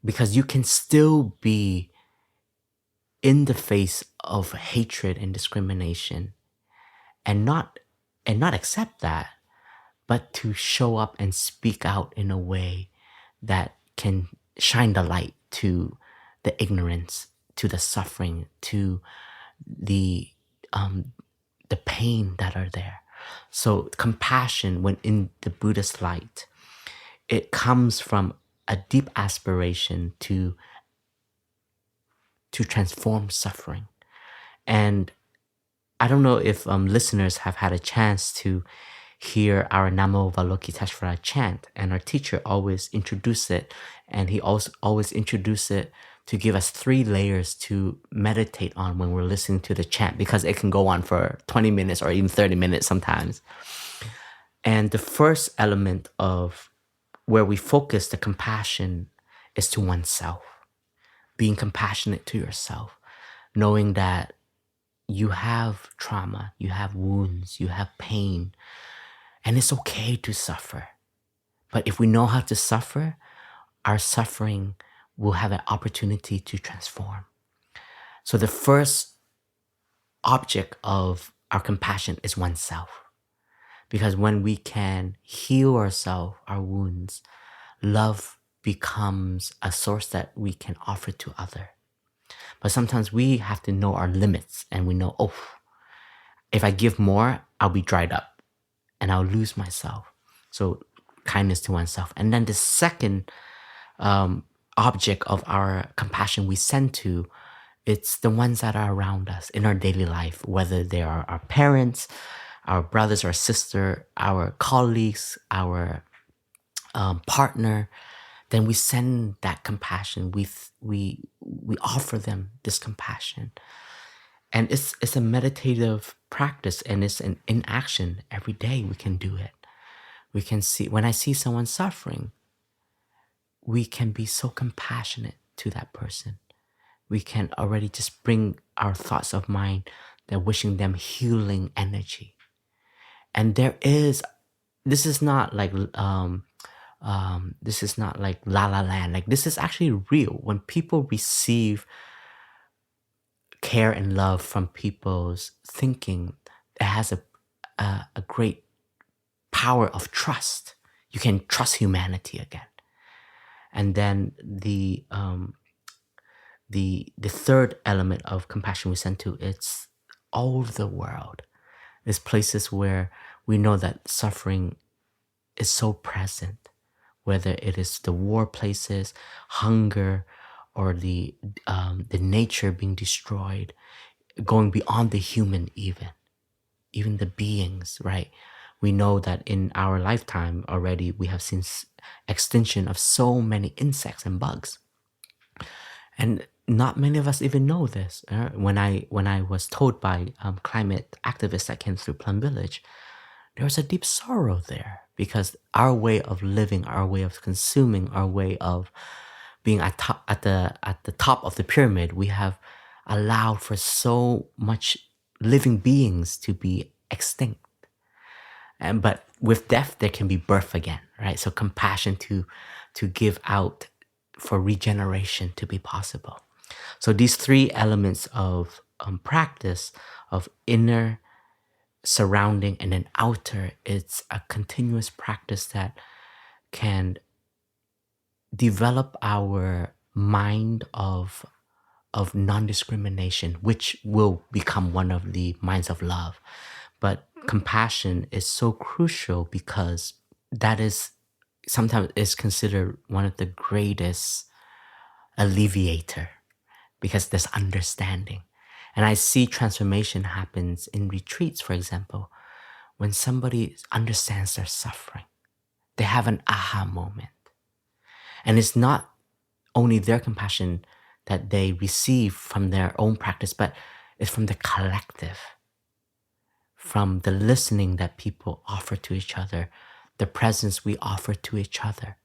because you can still be in the face of hatred and discrimination and not accept that, but to show up and speak out in a way that can shine the light to the ignorance, to the suffering, to the pain that are there. So compassion, when in the Buddhist light, it comes from a deep aspiration to transform suffering. And I don't know if listeners have had a chance to hear our Namo Avalokiteshvara chant, and our teacher always introduced it, and he also always introduced it to give us 3 layers to meditate on when we're listening to the chant, because it can go on for 20 minutes or even 30 minutes sometimes. And the first element of where we focus the compassion is to oneself. Being compassionate to yourself, knowing that you have trauma, you have wounds, you have pain, and it's okay to suffer. But if we know how to suffer, our suffering will have an opportunity to transform. So the first object of our compassion is oneself. Because when we can heal ourselves, our wounds, love becomes a source that we can offer to others. But sometimes we have to know our limits, and we know, if I give more, I'll be dried up and I'll lose myself. So kindness to oneself. And then the second object of our compassion we send to, it's the ones that are around us in our daily life, whether they are our parents, our brothers or sister, our colleagues, our partner. Then we send that compassion. We offer them this compassion, and it's a meditative practice, and it's in action every day. We can do it. We can see, when I see someone suffering, we can be so compassionate to that person. We can already just bring our thoughts of mind that wishing them healing energy. And this is not like This is not like la la land. Like, this is actually real. When people receive care and love from people's thinking, it has a great power of trust. You can trust humanity again. And then the third element of compassion we send to, it's all over the world. It's places where we know that suffering is so present, whether it is the war places, hunger, or the nature being destroyed, going beyond the human, even the beings, right? We know that in our lifetime already, we have seen extinction of so many insects and bugs. And not many of us even know this. When I was told by climate activists that came through Plum Village, there was a deep sorrow there, because our way of living, our way of consuming, our way of being at the top of the pyramid, we have allowed for so much living beings to be extinct. But with death, there can be birth again, right? So compassion to give out for regeneration to be possible. So these three elements of practice, of inner, surrounding, and then outer, it's a continuous practice that can develop our mind of non-discrimination, which will become one of the minds of love. But compassion is so crucial because that is sometimes is considered one of the greatest alleviator, because there's understanding. And I see transformation happens in retreats, for example, when somebody understands their suffering. They have an aha moment. And it's not only their compassion that they receive from their own practice, but it's from the collective, from the listening that people offer to each other, the presence we offer to each other.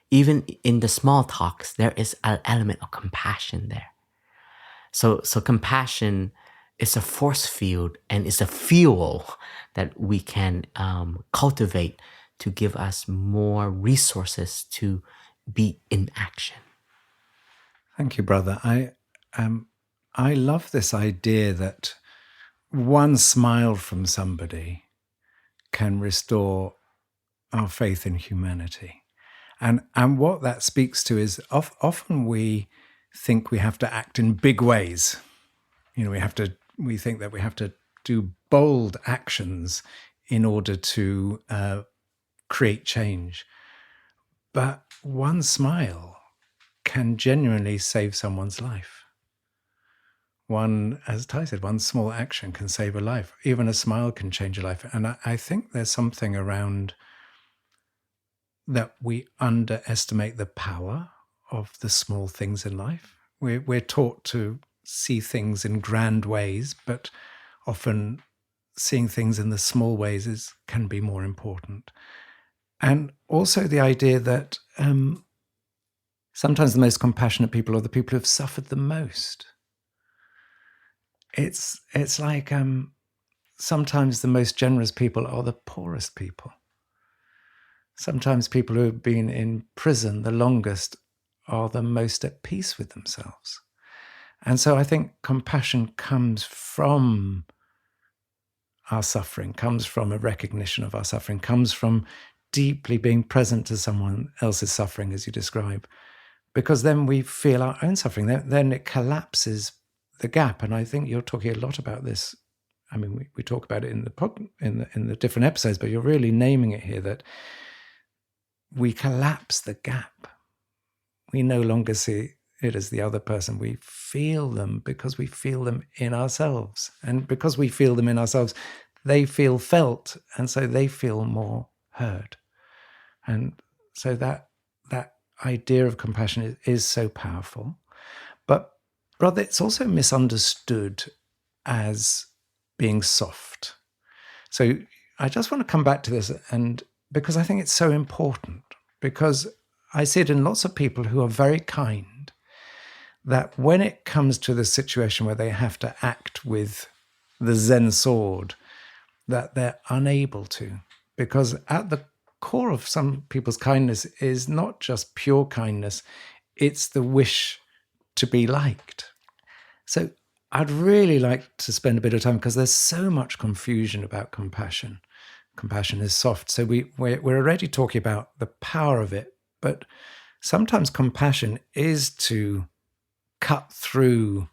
Even in the small talks, there is an element of compassion there. So compassion is a force field and is a fuel that we can cultivate to give us more resources to be in action. Thank you, brother. I love this idea that one smile from somebody can restore our faith in humanity. And what that speaks to is often we think we have to act in big ways. We think that we have to do bold actions in order to create change. But one smile can genuinely save someone's life. One, as Ty said, one small action can save a life. Even a smile can change a life. And I think there's something around that we underestimate the power of the small things in life. We're taught to see things in grand ways, but often seeing things in the small ways can be more important. And also the idea that sometimes the most compassionate people are the people who have suffered the most. It's like sometimes the most generous people are the poorest people. Sometimes people who have been in prison the longest are the most at peace with themselves. And so I think compassion comes from our suffering, comes from a recognition of our suffering, comes from deeply being present to someone else's suffering, as you describe, because then we feel our own suffering. Then it collapses the gap. And I think you're talking a lot about this. I mean, we talk about it in the different episodes, but you're really naming it here, that we collapse the gap. We no longer see it as the other person. We feel them because we feel them in ourselves. And because we feel them in ourselves, they feel felt. And so they feel more heard. And so that idea of compassion is so powerful. But brother, it's also misunderstood as being soft. So I just want to come back to this, and because I think it's so important, because I see it in lots of people who are very kind, that when it comes to the situation where they have to act with the Zen sword, that they're unable to, because at the core of some people's kindness is not just pure kindness, it's the wish to be liked. So I'd really like to spend a bit of time, because there's so much confusion about compassion. Compassion is soft. So we're already talking about the power of it, but sometimes compassion is to cut through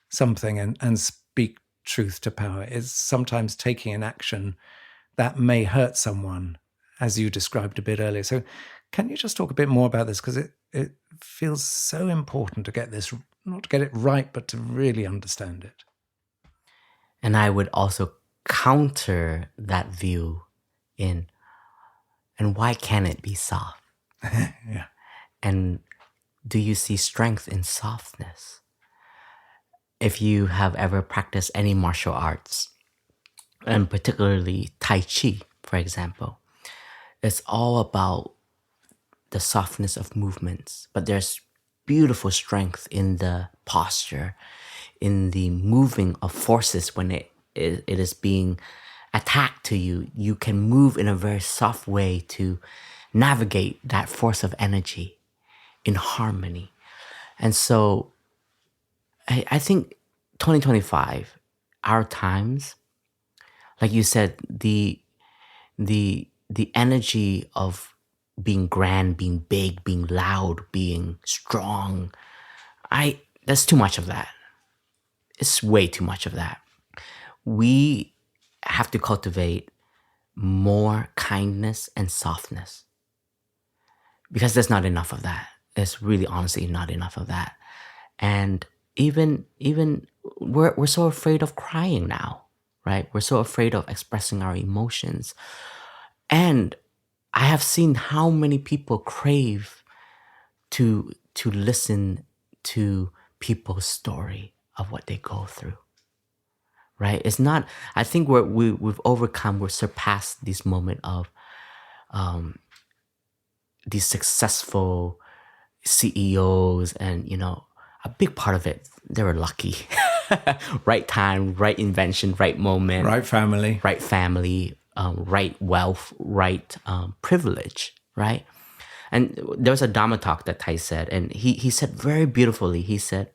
something and speak truth to power. It's sometimes taking an action that may hurt someone, as you described a bit earlier. So can you just talk a bit more about this? Because it feels so important to get this, not to get it right, but to really understand it. And I would also counter that view and why can't it be soft? Yeah. And do you see strength in softness? If you have ever practiced any martial arts, and particularly Tai Chi, for example, it's all about the softness of movements, but there's beautiful strength in the posture, in the moving of forces when it is being attacked to you. You can move in a very soft way to navigate that force of energy in harmony. And so I think 2025, our times, like you said, the energy of being grand, being big, being loud, being strong, there's too much of that. It's way too much of that. We have to cultivate more kindness and softness, because there's not enough of that. There's really honestly not enough of that. And even we're so afraid of crying now, right? We're so afraid of expressing our emotions. And I have seen how many people crave to listen to people's story of what they go through, right? It's not, I think we've overcome, we've surpassed this moment of these successful CEOs, and a big part of it, they were lucky. Right time, right invention, right moment, Right family, right wealth, right privilege, right? And there was a Dharma talk that Tai said, and he said very beautifully, he said,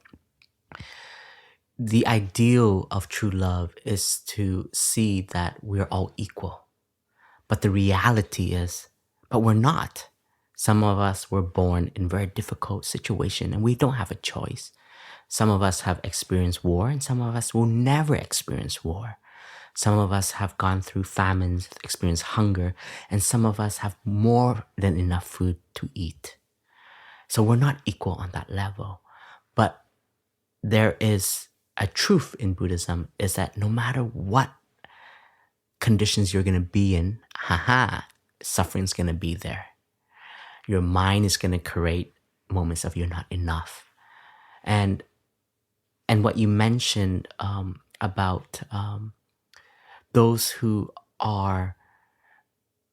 the ideal of true love is to see that we're all equal. But the reality is, but we're not. Some of us were born in very difficult situation and we don't have a choice. Some of us have experienced war and some of us will never experience war. Some of us have gone through famines, experienced hunger, and some of us have more than enough food to eat. So we're not equal on that level. But there is a truth in Buddhism, is that no matter what conditions you're going to be in, suffering's going to be there. Your mind is going to create moments of you're not enough. And what you mentioned about those who are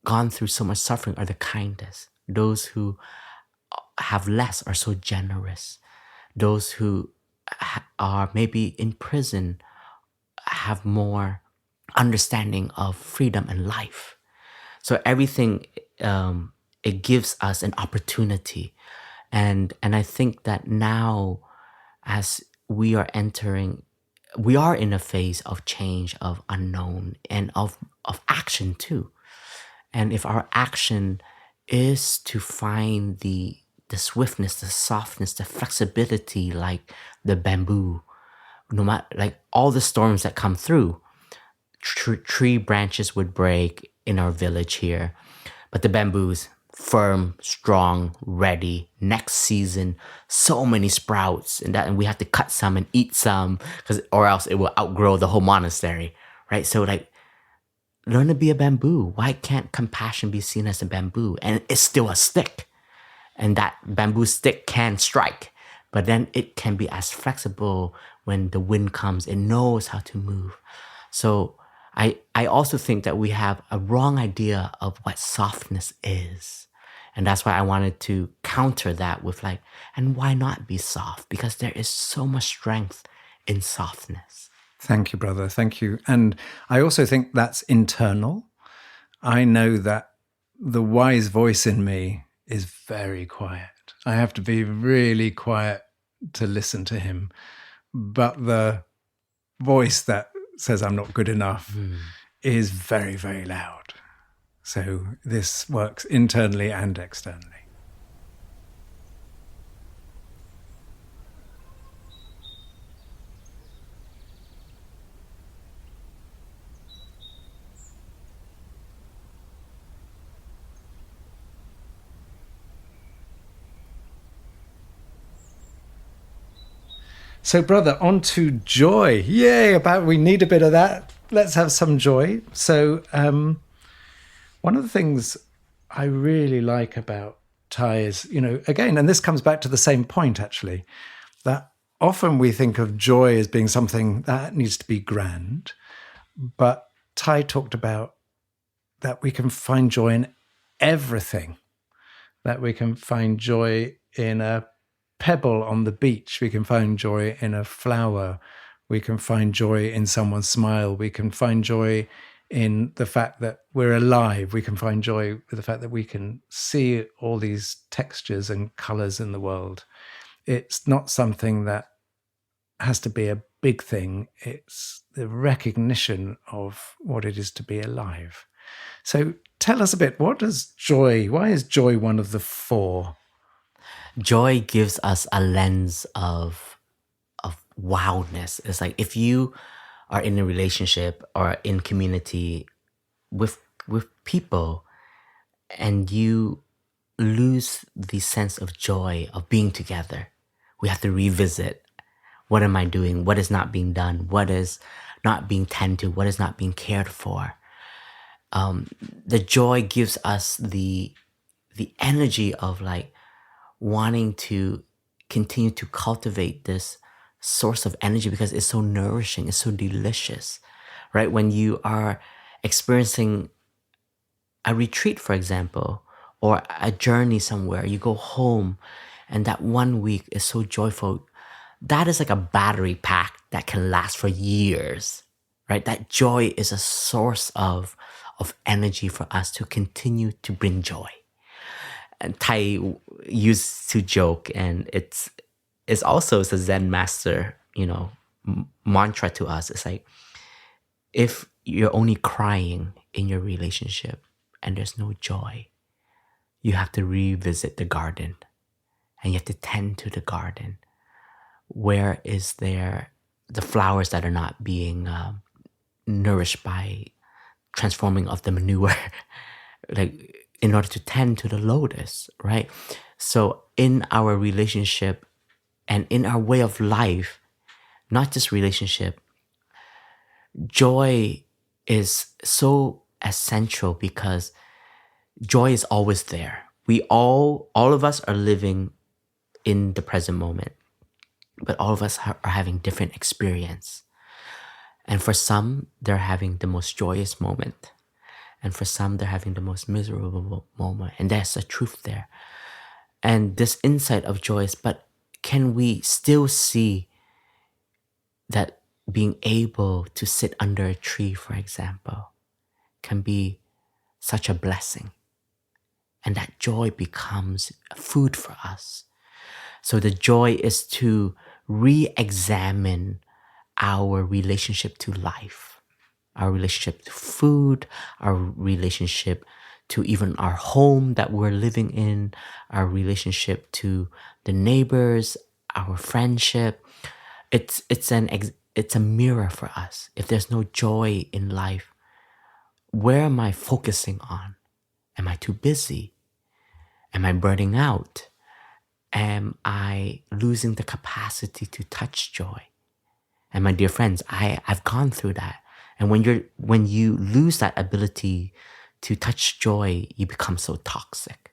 gone through so much suffering are the kindest. Those who have less are so generous. Those who are maybe in prison have more understanding of freedom and life. So everything, it gives us an opportunity. And I think that now, as we are in a phase of change, of unknown, and of action too. And if our action is to find the swiftness, the softness, the flexibility, like the bamboo, no matter, like all the storms that come through, tree branches would break in our village here, but the bamboo's firm, strong, ready. Next season, so many sprouts, and we have to cut some and eat some, or else it will outgrow the whole monastery, right? So like, learn to be a bamboo. Why can't compassion be seen as a bamboo? And it's still a stick, and that bamboo stick can strike, but then it can be as flexible when the wind comes. It knows how to move. So I also think that we have a wrong idea of what softness is. And that's why I wanted to counter that with like, and why not be soft? Because there is so much strength in softness. Thank you, brother. Thank you. And I also think that's internal. I know that the wise voice in me is very quiet. I have to be really quiet to listen to him. But the voice that says I'm not good enough is very, very loud. So this works internally and externally. So, brother, on to joy. Yay, we need a bit of that. Let's have some joy. So, one of the things I really like about Thai is, again, and this comes back to the same point, actually, that often we think of joy as being something that needs to be grand. But Thai talked about that we can find joy in everything, that we can find joy in a pebble on the beach. We can find joy in a flower. We can find joy in someone's smile. We can find joy in the fact that we're alive. We can find joy with the fact that we can see all these textures and colors in the world. It's not something that has to be a big thing. It's the recognition of what it is to be alive. So tell us a bit, why is joy one of the four? Joy gives us a lens of wildness. It's like if you are in a relationship or in community with people and you lose the sense of joy of being together, we have to revisit, what am I doing? What is not being done? What is not being tended to? What is not being cared for? The joy gives us the energy of like wanting to continue to cultivate this source of energy because it's so nourishing, it's so delicious, right? When you are experiencing a retreat, for example, or a journey somewhere, you go home and that 1 week is so joyful. That is like a battery pack that can last for years, right? That joy is a source of energy for us to continue to bring joy. And Thai used to joke, and it's also a Zen master, mantra to us. It's like, if you're only crying in your relationship and there's no joy, you have to revisit the garden and you have to tend to the garden. Where is there the flowers that are not being nourished by transforming of the manure? Like, in order to tend to the lotus, right? So in our relationship and in our way of life, not just relationship, joy is so essential because joy is always there. We all of us are living in the present moment, but all of us are having different experience. And for some, they're having the most joyous moment. And for some, they're having the most miserable moment. And there's a truth there. And this insight of joy is, but can we still see that being able to sit under a tree, for example, can be such a blessing? And that joy becomes food for us. So the joy is to re-examine our relationship to life, our relationship to food, our relationship to even our home that we're living in, our relationship to the neighbors, our friendship. It's a mirror for us. If there's no joy in life, where am I focusing on? Am I too busy? Am I burning out? Am I losing the capacity to touch joy? And my dear friends, I've gone through that. And when you lose that ability to touch joy, you become so toxic.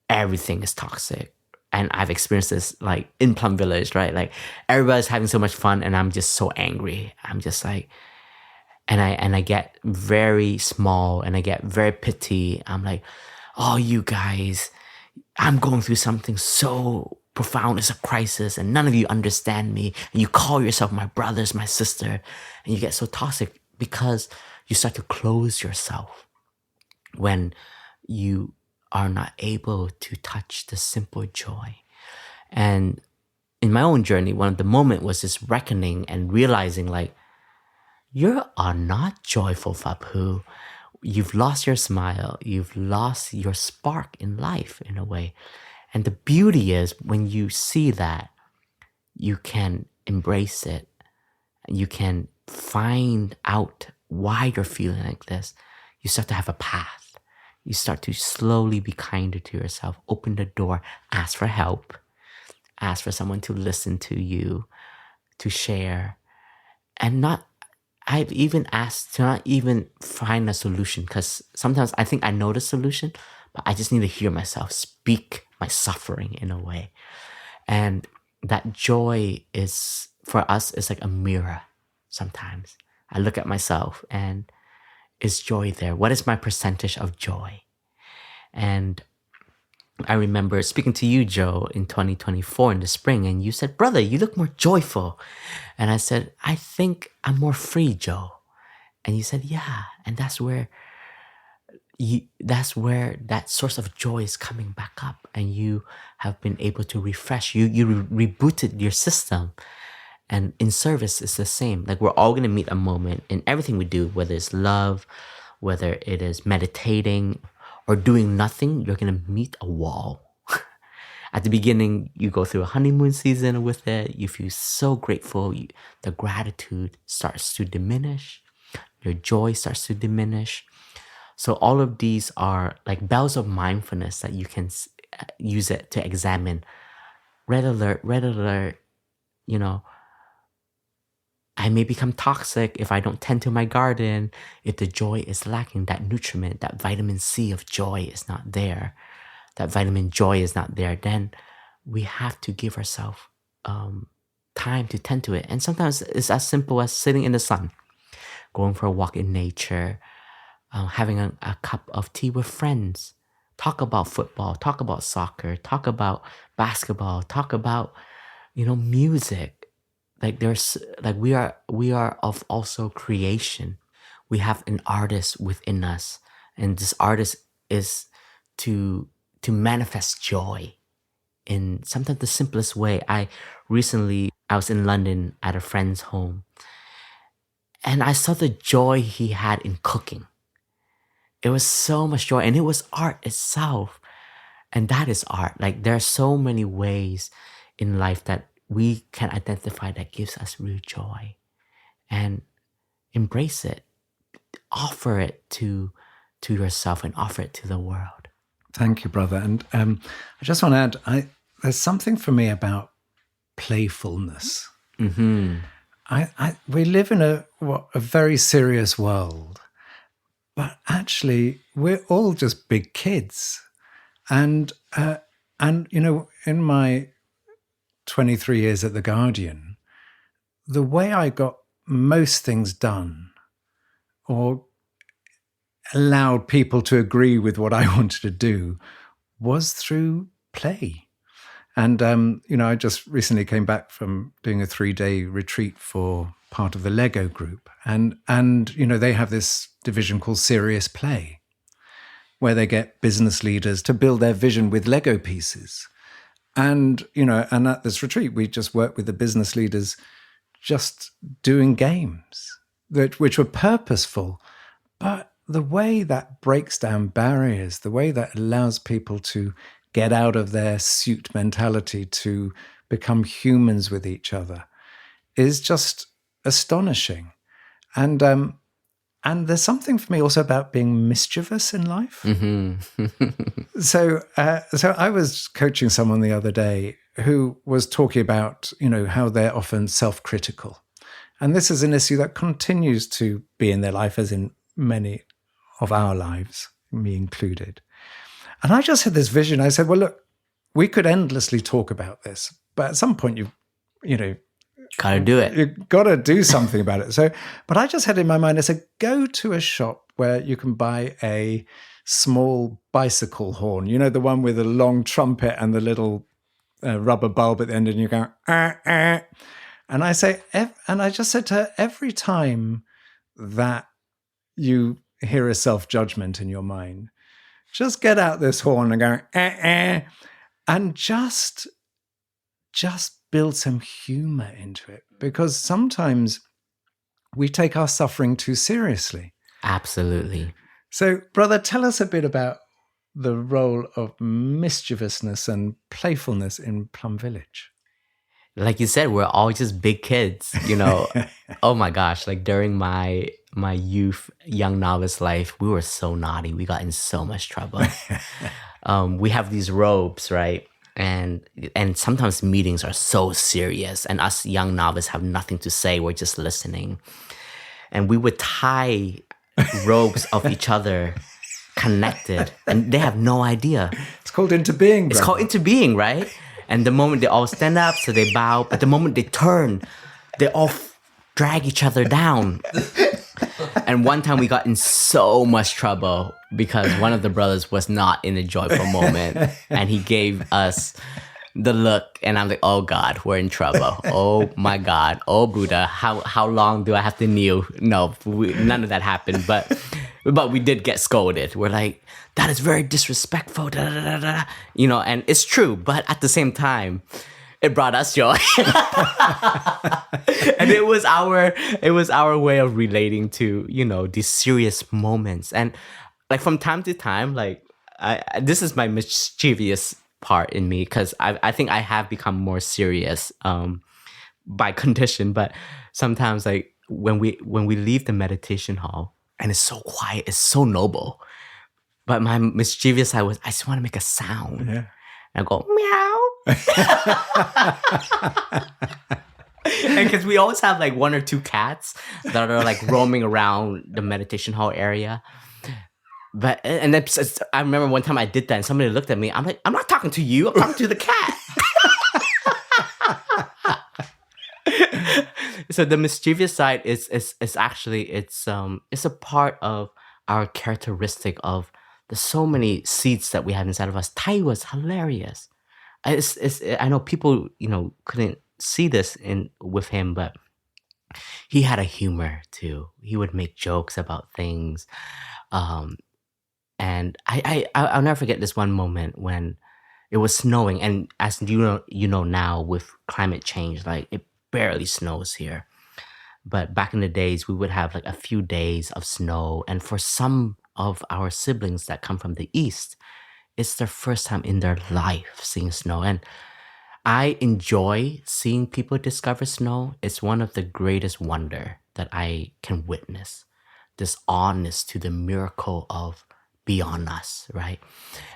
Everything is toxic. And I've experienced this like in Plum Village, right? Like everybody's having so much fun and I'm just so angry. I'm just like, and I get very small and I get very pity. I'm like, oh, you guys, I'm going through something so profound. It's a crisis and none of you understand me. And you call yourself my brothers, my sister, and you get so toxic because you start to close yourself when you are not able to touch the simple joy. And in my own journey, one of the moments was this reckoning and realizing like, you are not joyful, Phap Huu. You've lost your smile. You've lost your spark in life in a way. And the beauty is when you see that, you can embrace it. You can find out why you're feeling like this. You start to have a path. You start to slowly be kinder to yourself. Open the door. Ask for help. Ask for someone to listen to you, to share. And I've even asked to not even find a solution, because sometimes I think I know the solution, but I just need to hear myself speak my suffering in a way. And that joy is, for us, is like a mirror sometimes. I look at myself and is joy there? What is my percentage of joy? And I remember speaking to you, Jo, in 2024 in the spring, and you said, brother, you look more joyful. And I said, I think I'm more free, Jo. And you said, yeah. And that's where that source of joy is coming back up, and you have been able to refresh. You rebooted your system. And in service, it's the same. Like, we're all going to meet a moment in everything we do, whether it's love, whether it is meditating or doing nothing, you're going to meet a wall. At the beginning, you go through a honeymoon season with it. You feel so grateful. The gratitude starts to diminish. Your joy starts to diminish. So all of these are like bells of mindfulness that you can use it to examine. Red alert, you know, I may become toxic if I don't tend to my garden, if the joy is lacking, that nutriment, that vitamin C of joy is not there, that vitamin joy is not there, then we have to give ourselves time to tend to it. And sometimes it's as simple as sitting in the sun, going for a walk in nature, having a cup of tea with friends, talk about football, talk about soccer, talk about basketball, talk about, music. Like we are of also creation. We have an artist within us, and this artist is to manifest joy in sometimes the simplest way. I was in London at a friend's home, and I saw the joy he had in cooking. It was so much joy, and it was art itself. And that is art. Like, there are so many ways in life that we can identify that gives us real joy, and embrace it. Offer it to yourself and offer it to the world. Thank you, brother. And I just want to add, there's something for me about playfulness. Mm-hmm. We live in a very serious world, but actually we're all just big kids. And in my 23 years at The Guardian, the way I got most things done, or allowed people to agree with what I wanted to do, was through play. And, I just recently came back from doing a 3-day retreat for part of the Lego group. And they have this division called Serious Play, where they get business leaders to build their vision with Lego pieces. And, and at this retreat, we just worked with the business leaders just doing games which were purposeful. But the way that breaks down barriers, the way that allows people to get out of their suit mentality to become humans with each other is just astonishing. And there's something for me also about being mischievous in life. Mm-hmm. So I was coaching someone the other day who was talking about, how they're often self-critical. And this is an issue that continues to be in their life, as in many of our lives, me included. And I just had this vision. I said, well, look, we could endlessly talk about this, but at some point Gotta do it. You've got to do something about it. So, but I just had in my mind, I said, go to a shop where you can buy a small bicycle horn, the one with a long trumpet and the little rubber bulb at the end, and you go, ah, ah. And I just said to her, every time that you hear a self-judgment in your mind, just get out this horn and go, and just build some humor into it, because sometimes we take our suffering too seriously. Absolutely. So, brother, tell us a bit about the role of mischievousness and playfulness in Plum Village. Like you said, we're all just big kids, you know. Oh my gosh, like during my youth, young novice life, we were so naughty. We got in so much trouble. We have these robes, right? And sometimes meetings are so serious, and us young novice have nothing to say. We're just listening. And we would tie robes of each other connected, and they have no idea. It's called interbeing, brother. It's called interbeing, right? And the moment they all stand up, so they bow, but the moment they turn, they all drag each other down. And one time we got in so much trouble because one of the brothers was not in a joyful moment, and he gave us the look, and I'm like, oh God, we're in trouble. Oh my God. Oh Buddha, how long do I have to kneel? No, none of that happened, but we did get scolded. We're like, that is very disrespectful, da, da, da, da. You know, and it's true, but at the same time, it brought us joy. And it was our way of relating to, you know, these serious moments. And like from time to time, like this is my mischievous part in me, because I think I have become more serious by condition. But sometimes, like when we leave the meditation hall and it's so quiet, it's so noble, but my mischievous side was, I just want to make a sound. Yeah. And I go, meow. And because we always have like one or two cats that are like roaming around the meditation hall area. But, and then I remember one time I did that and somebody looked at me. I'm like, I'm not talking to you. I'm talking to the cat. So the mischievous side is actually, it's a part of our characteristic of the so many seeds that we have inside of us. Tai was hilarious. I know people, you know, couldn't see this with him, but he had a humor too. He would make jokes about things. And I'll never forget this one moment when it was snowing. And as you know now with climate change, like it barely snows here. But back in the days, we would have like a few days of snow. And for some of our siblings that come from the East, it's their first time in their life seeing snow. And I enjoy seeing people discover snow. It's one of the greatest wonder that I can witness. This awness to the miracle of beyond us, right?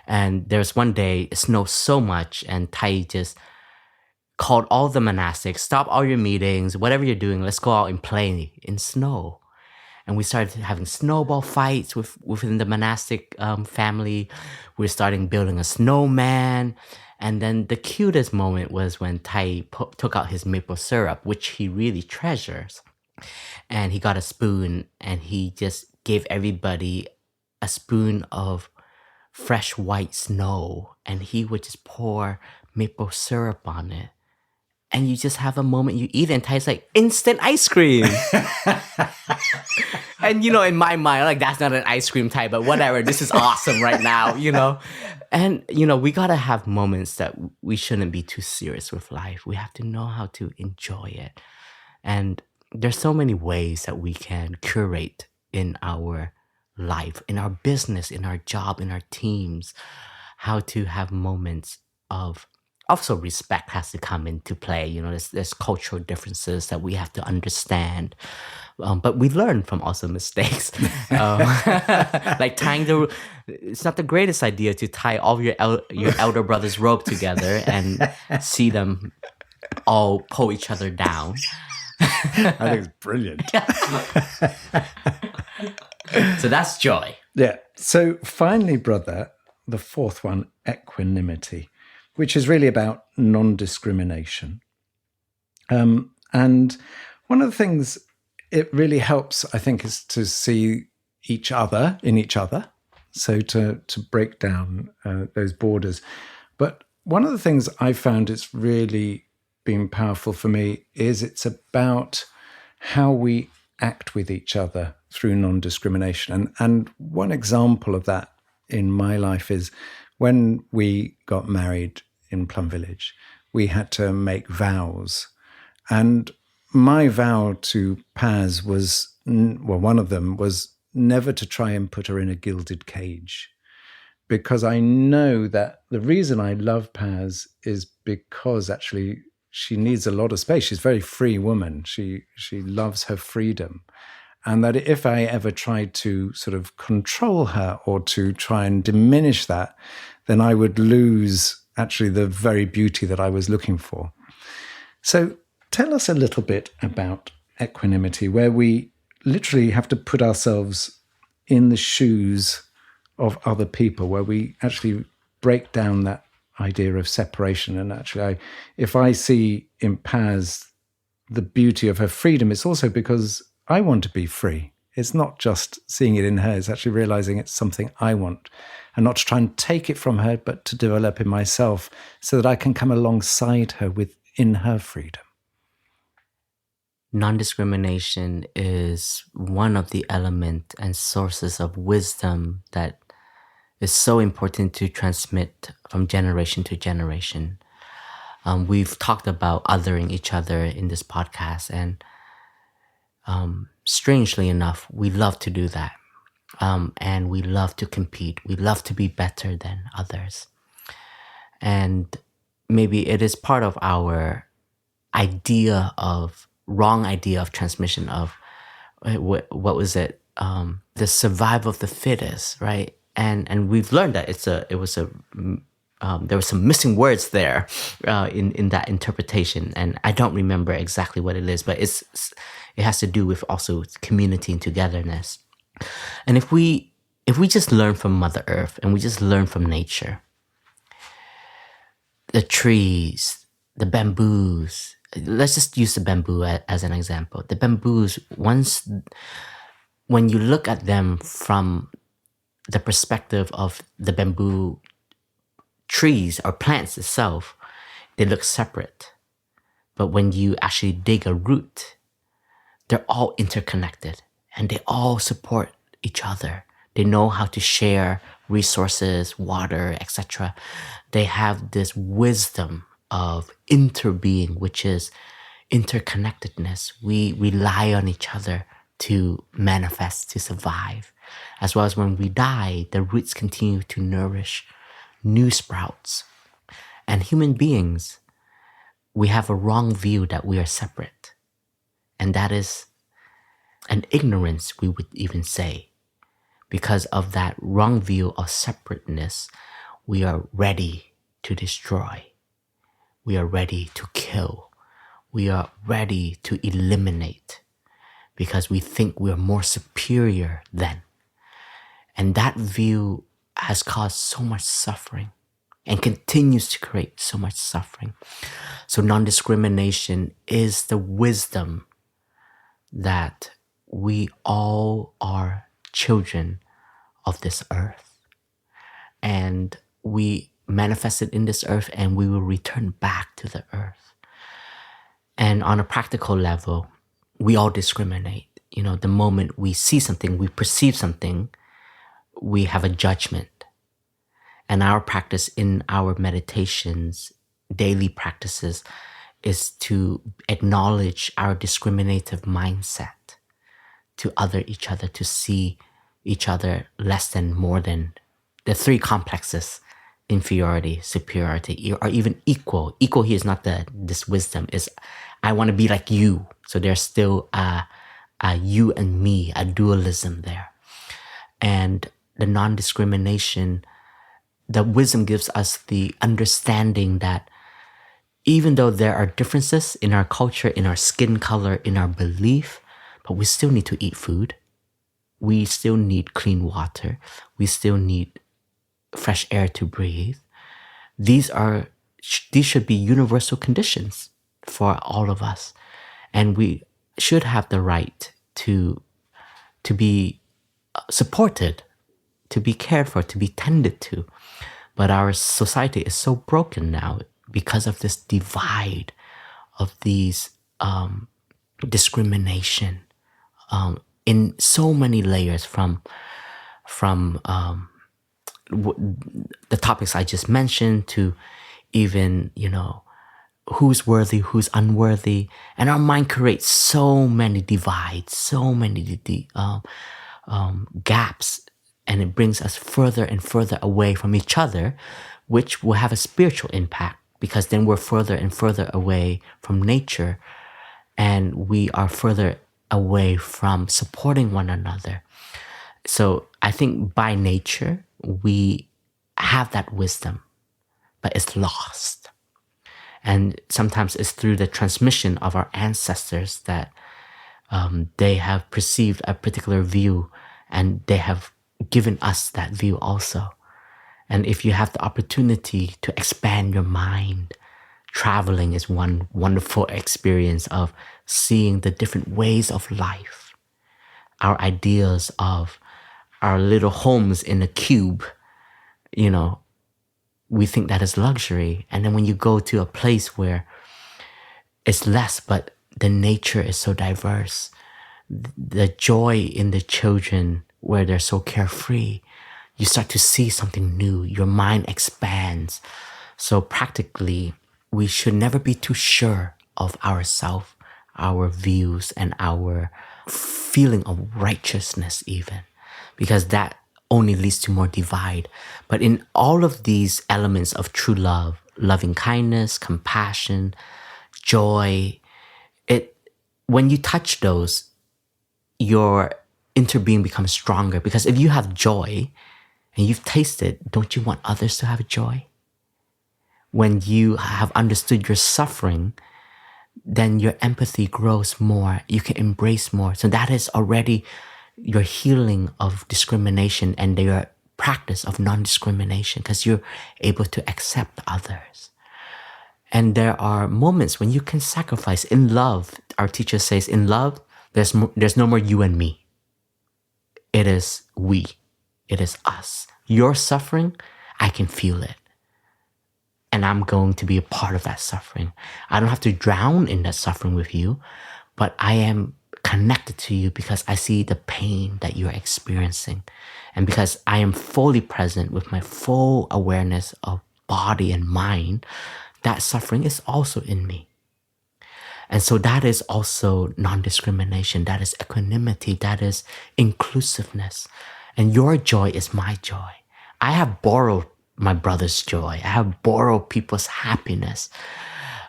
And there's one day, it snowed so much, and Tai just called all the monastics, stop all your meetings, whatever you're doing, let's go out and play in snow. And we started having snowball fights within the monastic family. We were starting building a snowman. And then the cutest moment was when Tai took out his maple syrup, which he really treasures. And he got a spoon and he just gave everybody a spoon of fresh white snow. And he would just pour maple syrup on it. And you just have a moment, you eat it, and Tai's like, instant ice cream. And, you know, in my mind, like, that's not an ice cream Tai, but whatever, this is awesome right now, you know? And, you know, we gotta have moments that we shouldn't be too serious with life. We have to know how to enjoy it. And there's so many ways that we can curate in our life, in our business, in our job, in our teams, how to have moments of also respect has to come into play. You know, there's cultural differences that we have to understand. But we learn from also mistakes. Like tying it's not the greatest idea to tie all your elder brother's rope together and see them all pull each other down. I think it's brilliant. So that's joy. Yeah. So finally, brother, the fourth one, equanimity, which is really about non-discrimination. And one of the things it really helps, I think, is to see each other in each other. So to break down those borders. But one of the things I found it's really been powerful for me is it's about how we act with each other through non-discrimination. And one example of that in my life is when we got married in Plum Village, we had to make vows. And my vow to Paz was, well, one of them was never to try and put her in a gilded cage. Because I know that the reason I love Paz is because actually she needs a lot of space. She's a very free woman. She loves her freedom. And that if I ever tried to sort of control her or to try and diminish that, then I would lose actually the very beauty that I was looking for. So tell us a little bit about equanimity, where we literally have to put ourselves in the shoes of other people, where we actually break down that idea of separation. And actually, if I see in Paz the beauty of her freedom, it's also because I want to be free. It's not just seeing it in her, it's actually realizing it's something I want, and not to try and take it from her, but to develop in myself so that I can come alongside her within her freedom. Non-discrimination is one of the elements and sources of wisdom that is so important to transmit from generation to generation. We've talked about othering each other in this podcast, and strangely enough, we love to do that. And we love to compete. We love to be better than others. And maybe it is part of our wrong idea of transmission of, what was it? The survival of the fittest, right? And we've learned that there were some missing words there in that interpretation, and I don't remember exactly what it is, but it has to do with also community and togetherness. And if we just learn from Mother Earth and we just learn from nature, the trees, the bamboos, let's just use the bamboo as an example. The bamboos, when you look at them from the perspective of the bamboo trees or plants itself, they look separate. But when you actually dig a root, they're all interconnected and they all support each other. They know how to share resources, water, etc. They have this wisdom of interbeing, which is interconnectedness. We rely on each other to manifest, to survive. As well as when we die, the roots continue to nourish new sprouts. And human beings, we have a wrong view that we are separate. And that is an ignorance, we would even say. Because of that wrong view of separateness, we are ready to destroy. We are ready to kill. We are ready to eliminate because we think we are more superior than. And that view has caused so much suffering and continues to create so much suffering. So non-discrimination is the wisdom that we all are children of this earth. And we manifest it in this earth and we will return back to the earth. And on a practical level, we all discriminate. The moment we see something, we perceive something, we have a judgment. And our practice in our meditations, daily practices, is to acknowledge our discriminative mindset to other each other, to see each other less than, more than, the three complexes: inferiority, superiority, or even equal. Equal here is not this wisdom, is I want to be like you. So there's still a you and me, a dualism there. And the non-discrimination, the wisdom gives us the understanding that even though there are differences in our culture, in our skin color, in our belief, but we still need to eat food. We still need clean water. We still need fresh air to breathe. These should be universal conditions for all of us. And we should have the right to be supported, to be cared for, to be tended to. But our society is so broken now because of this divide of these discrimination in so many layers, from the topics I just mentioned to even, who's worthy, who's unworthy. And our mind creates so many divides, so many gaps, and it brings us further and further away from each other, which will have a spiritual impact, because then we're further and further away from nature, and we are further away from supporting one another. So I think by nature, we have that wisdom, but it's lost. And sometimes it's through the transmission of our ancestors that they have perceived a particular view, and they have given us that view also. And if you have the opportunity to expand your mind, traveling is one wonderful experience of seeing the different ways of life. Our ideas of our little homes in a cube, we think that is luxury. And then when you go to a place where it's less, but the nature is so diverse, the joy in the children where they're so carefree, you start to see something new. Your mind expands. So practically, we should never be too sure of ourselves, our views, and our feeling of righteousness even, because that only leads to more divide. But in all of these elements of true love, loving kindness, compassion, joy, when you touch those, your interbeing becomes stronger. Because if you have joy and you've tasted, don't you want others to have joy? When you have understood your suffering, then your empathy grows more. You can embrace more. So that is already your healing of discrimination and your practice of non-discrimination, because you're able to accept others. And there are moments when you can sacrifice. In love, our teacher says, in love, there's no more you and me. It is we. It is us. Your suffering, I can feel it. And I'm going to be a part of that suffering. I don't have to drown in that suffering with you, but I am connected to you because I see the pain that you're experiencing. And because I am fully present with my full awareness of body and mind, that suffering is also in me. And so that is also non-discrimination. That is equanimity. That is inclusiveness. And your joy is my joy. I have borrowed my brother's joy. I have borrowed people's happiness.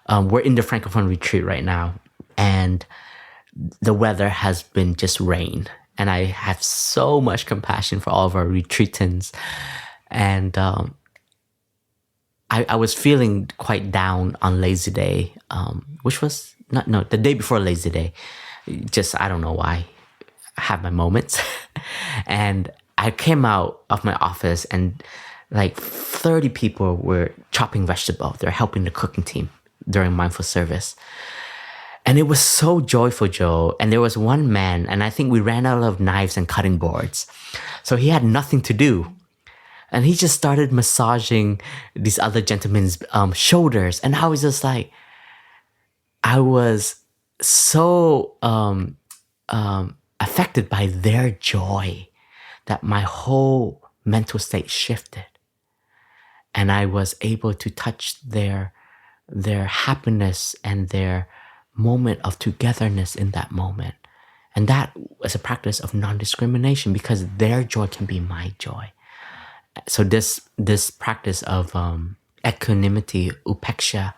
We're in the Francophone retreat right now, and the weather has been just rain. And I have so much compassion for all of our retreatants. And I was feeling quite down on Lazy Day, which was the day before Lazy Day. Just, I don't know why. I have my moments. And I came out of my office and like 30 people were chopping vegetables. They're helping the cooking team during mindful service. And it was so joyful, Joe. And there was one man, and I think we ran out of knives and cutting boards. So he had nothing to do. And he just started massaging these other gentlemen's shoulders. And I was just like, I was so affected by their joy that my whole mental state shifted. And I was able to touch their happiness and their moment of togetherness in that moment. And that was a practice of non-discrimination, because their joy can be my joy. So this practice of equanimity, upeksha,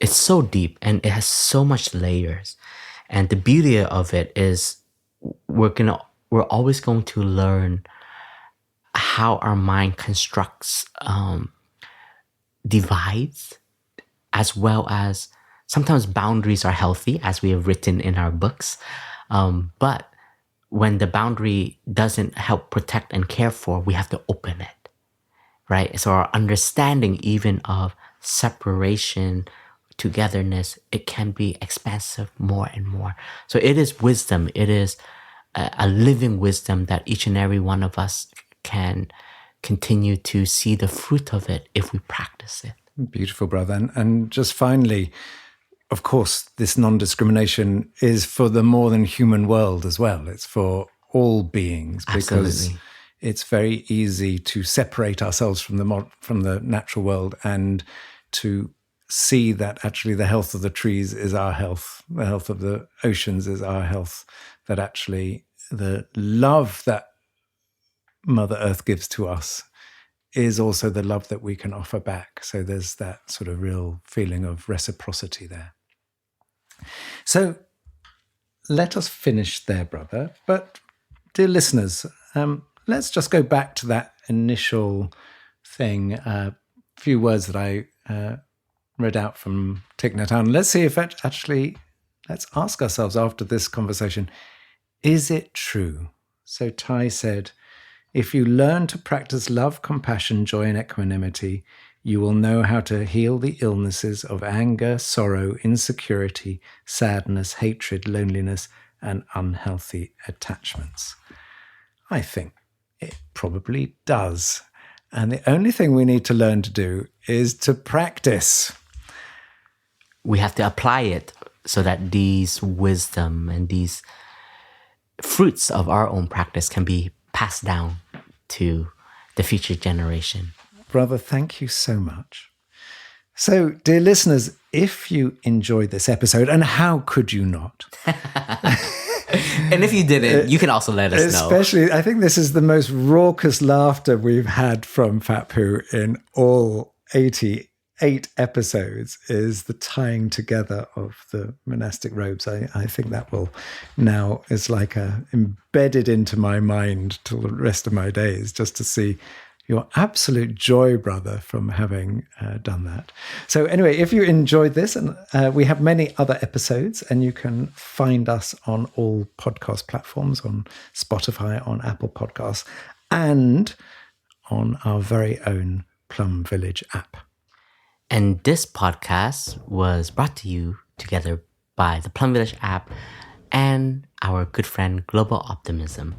it's so deep and it has so much layers. And the beauty of it is we're always going to learn how our mind constructs divides, as well as sometimes boundaries are healthy, as we have written in our books. But when the boundary doesn't help protect and care for, we have to open it, right? So our understanding even of separation, togetherness, it can be expansive more and more. So it is wisdom. It is a living wisdom that each and every one of us can continue to see the fruit of it if we practice it. Beautiful, brother. And just finally, of course, this non-discrimination is for the more than human world as well. It's for all beings, because Absolutely. it's very easy to separate ourselves from the natural world and to see that actually the health of the trees is our health, the health of the oceans is our health, that actually the love that Mother Earth gives to us is also the love that we can offer back. So there's that sort of real feeling of reciprocity there. So let us finish there, brother. But dear listeners, let's just go back to that initial thing, a few words that I read out from Thich Nhat Hanh. Let's see if let's ask ourselves after this conversation, is it true? So Thai said, if you learn to practice love, compassion, joy, and equanimity, you will know how to heal the illnesses of anger, sorrow, insecurity, sadness, hatred, loneliness, and unhealthy attachments. I think it probably does. And the only thing we need to learn to do is to practice. We have to apply it so that these wisdom and these fruits of our own practice can be passed down to the future generation. Brother, thank you so much. So, dear listeners, if you enjoyed this episode, and how could you not? And if you didn't, you can also let us know. Especially, I think this is the most raucous laughter we've had from Phap Huu in all 88 episodes, is the tying together of the monastic robes. I think that will now is like embedded into my mind till the rest of my days, just to see your absolute joy, brother, from having done that. So anyway, if you enjoyed this, and we have many other episodes, and you can find us on all podcast platforms, on Spotify, on Apple Podcasts, and on our very own Plum Village app. And this podcast was brought to you together by the Plum Village app and our good friend Global Optimism,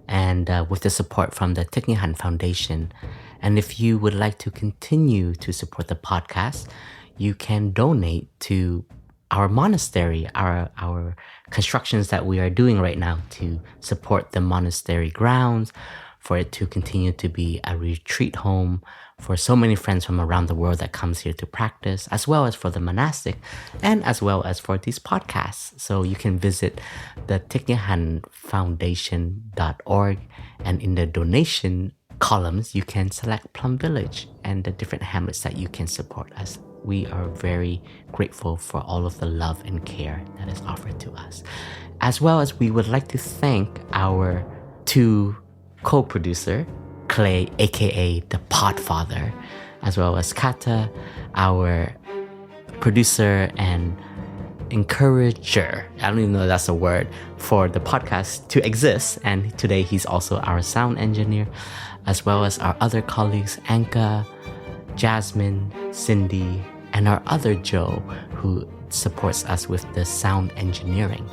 and with the support from the Thich Nhat Hanh Foundation. And if you would like to continue to support the podcast, you can donate to our monastery, our constructions that we are doing right now to support the monastery grounds, for it to continue to be a retreat home for so many friends from around the world that comes here to practice, as well as for the monastic, and as well as for these podcasts. So you can visit the Thich Nhat Hanh Foundation.org, and in the donation columns, you can select Plum Village and the different hamlets that you can support us. We are very grateful for all of the love and care that is offered to us. As well as we would like to thank our two co-producer, Clay, aka the Podfather, as well as Kata, our producer and encourager. I don't even know if that's a word for the podcast to exist. And today he's also our sound engineer, as well as our other colleagues, Anka, Jasmine, Cindy, and our other Jo, who supports us with the sound engineering.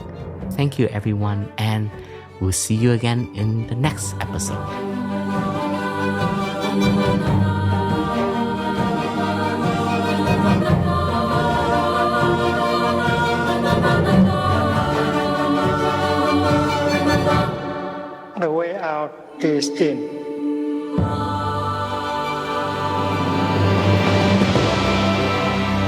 Thank you, everyone, and we'll see you again in the next episode. The way out is in.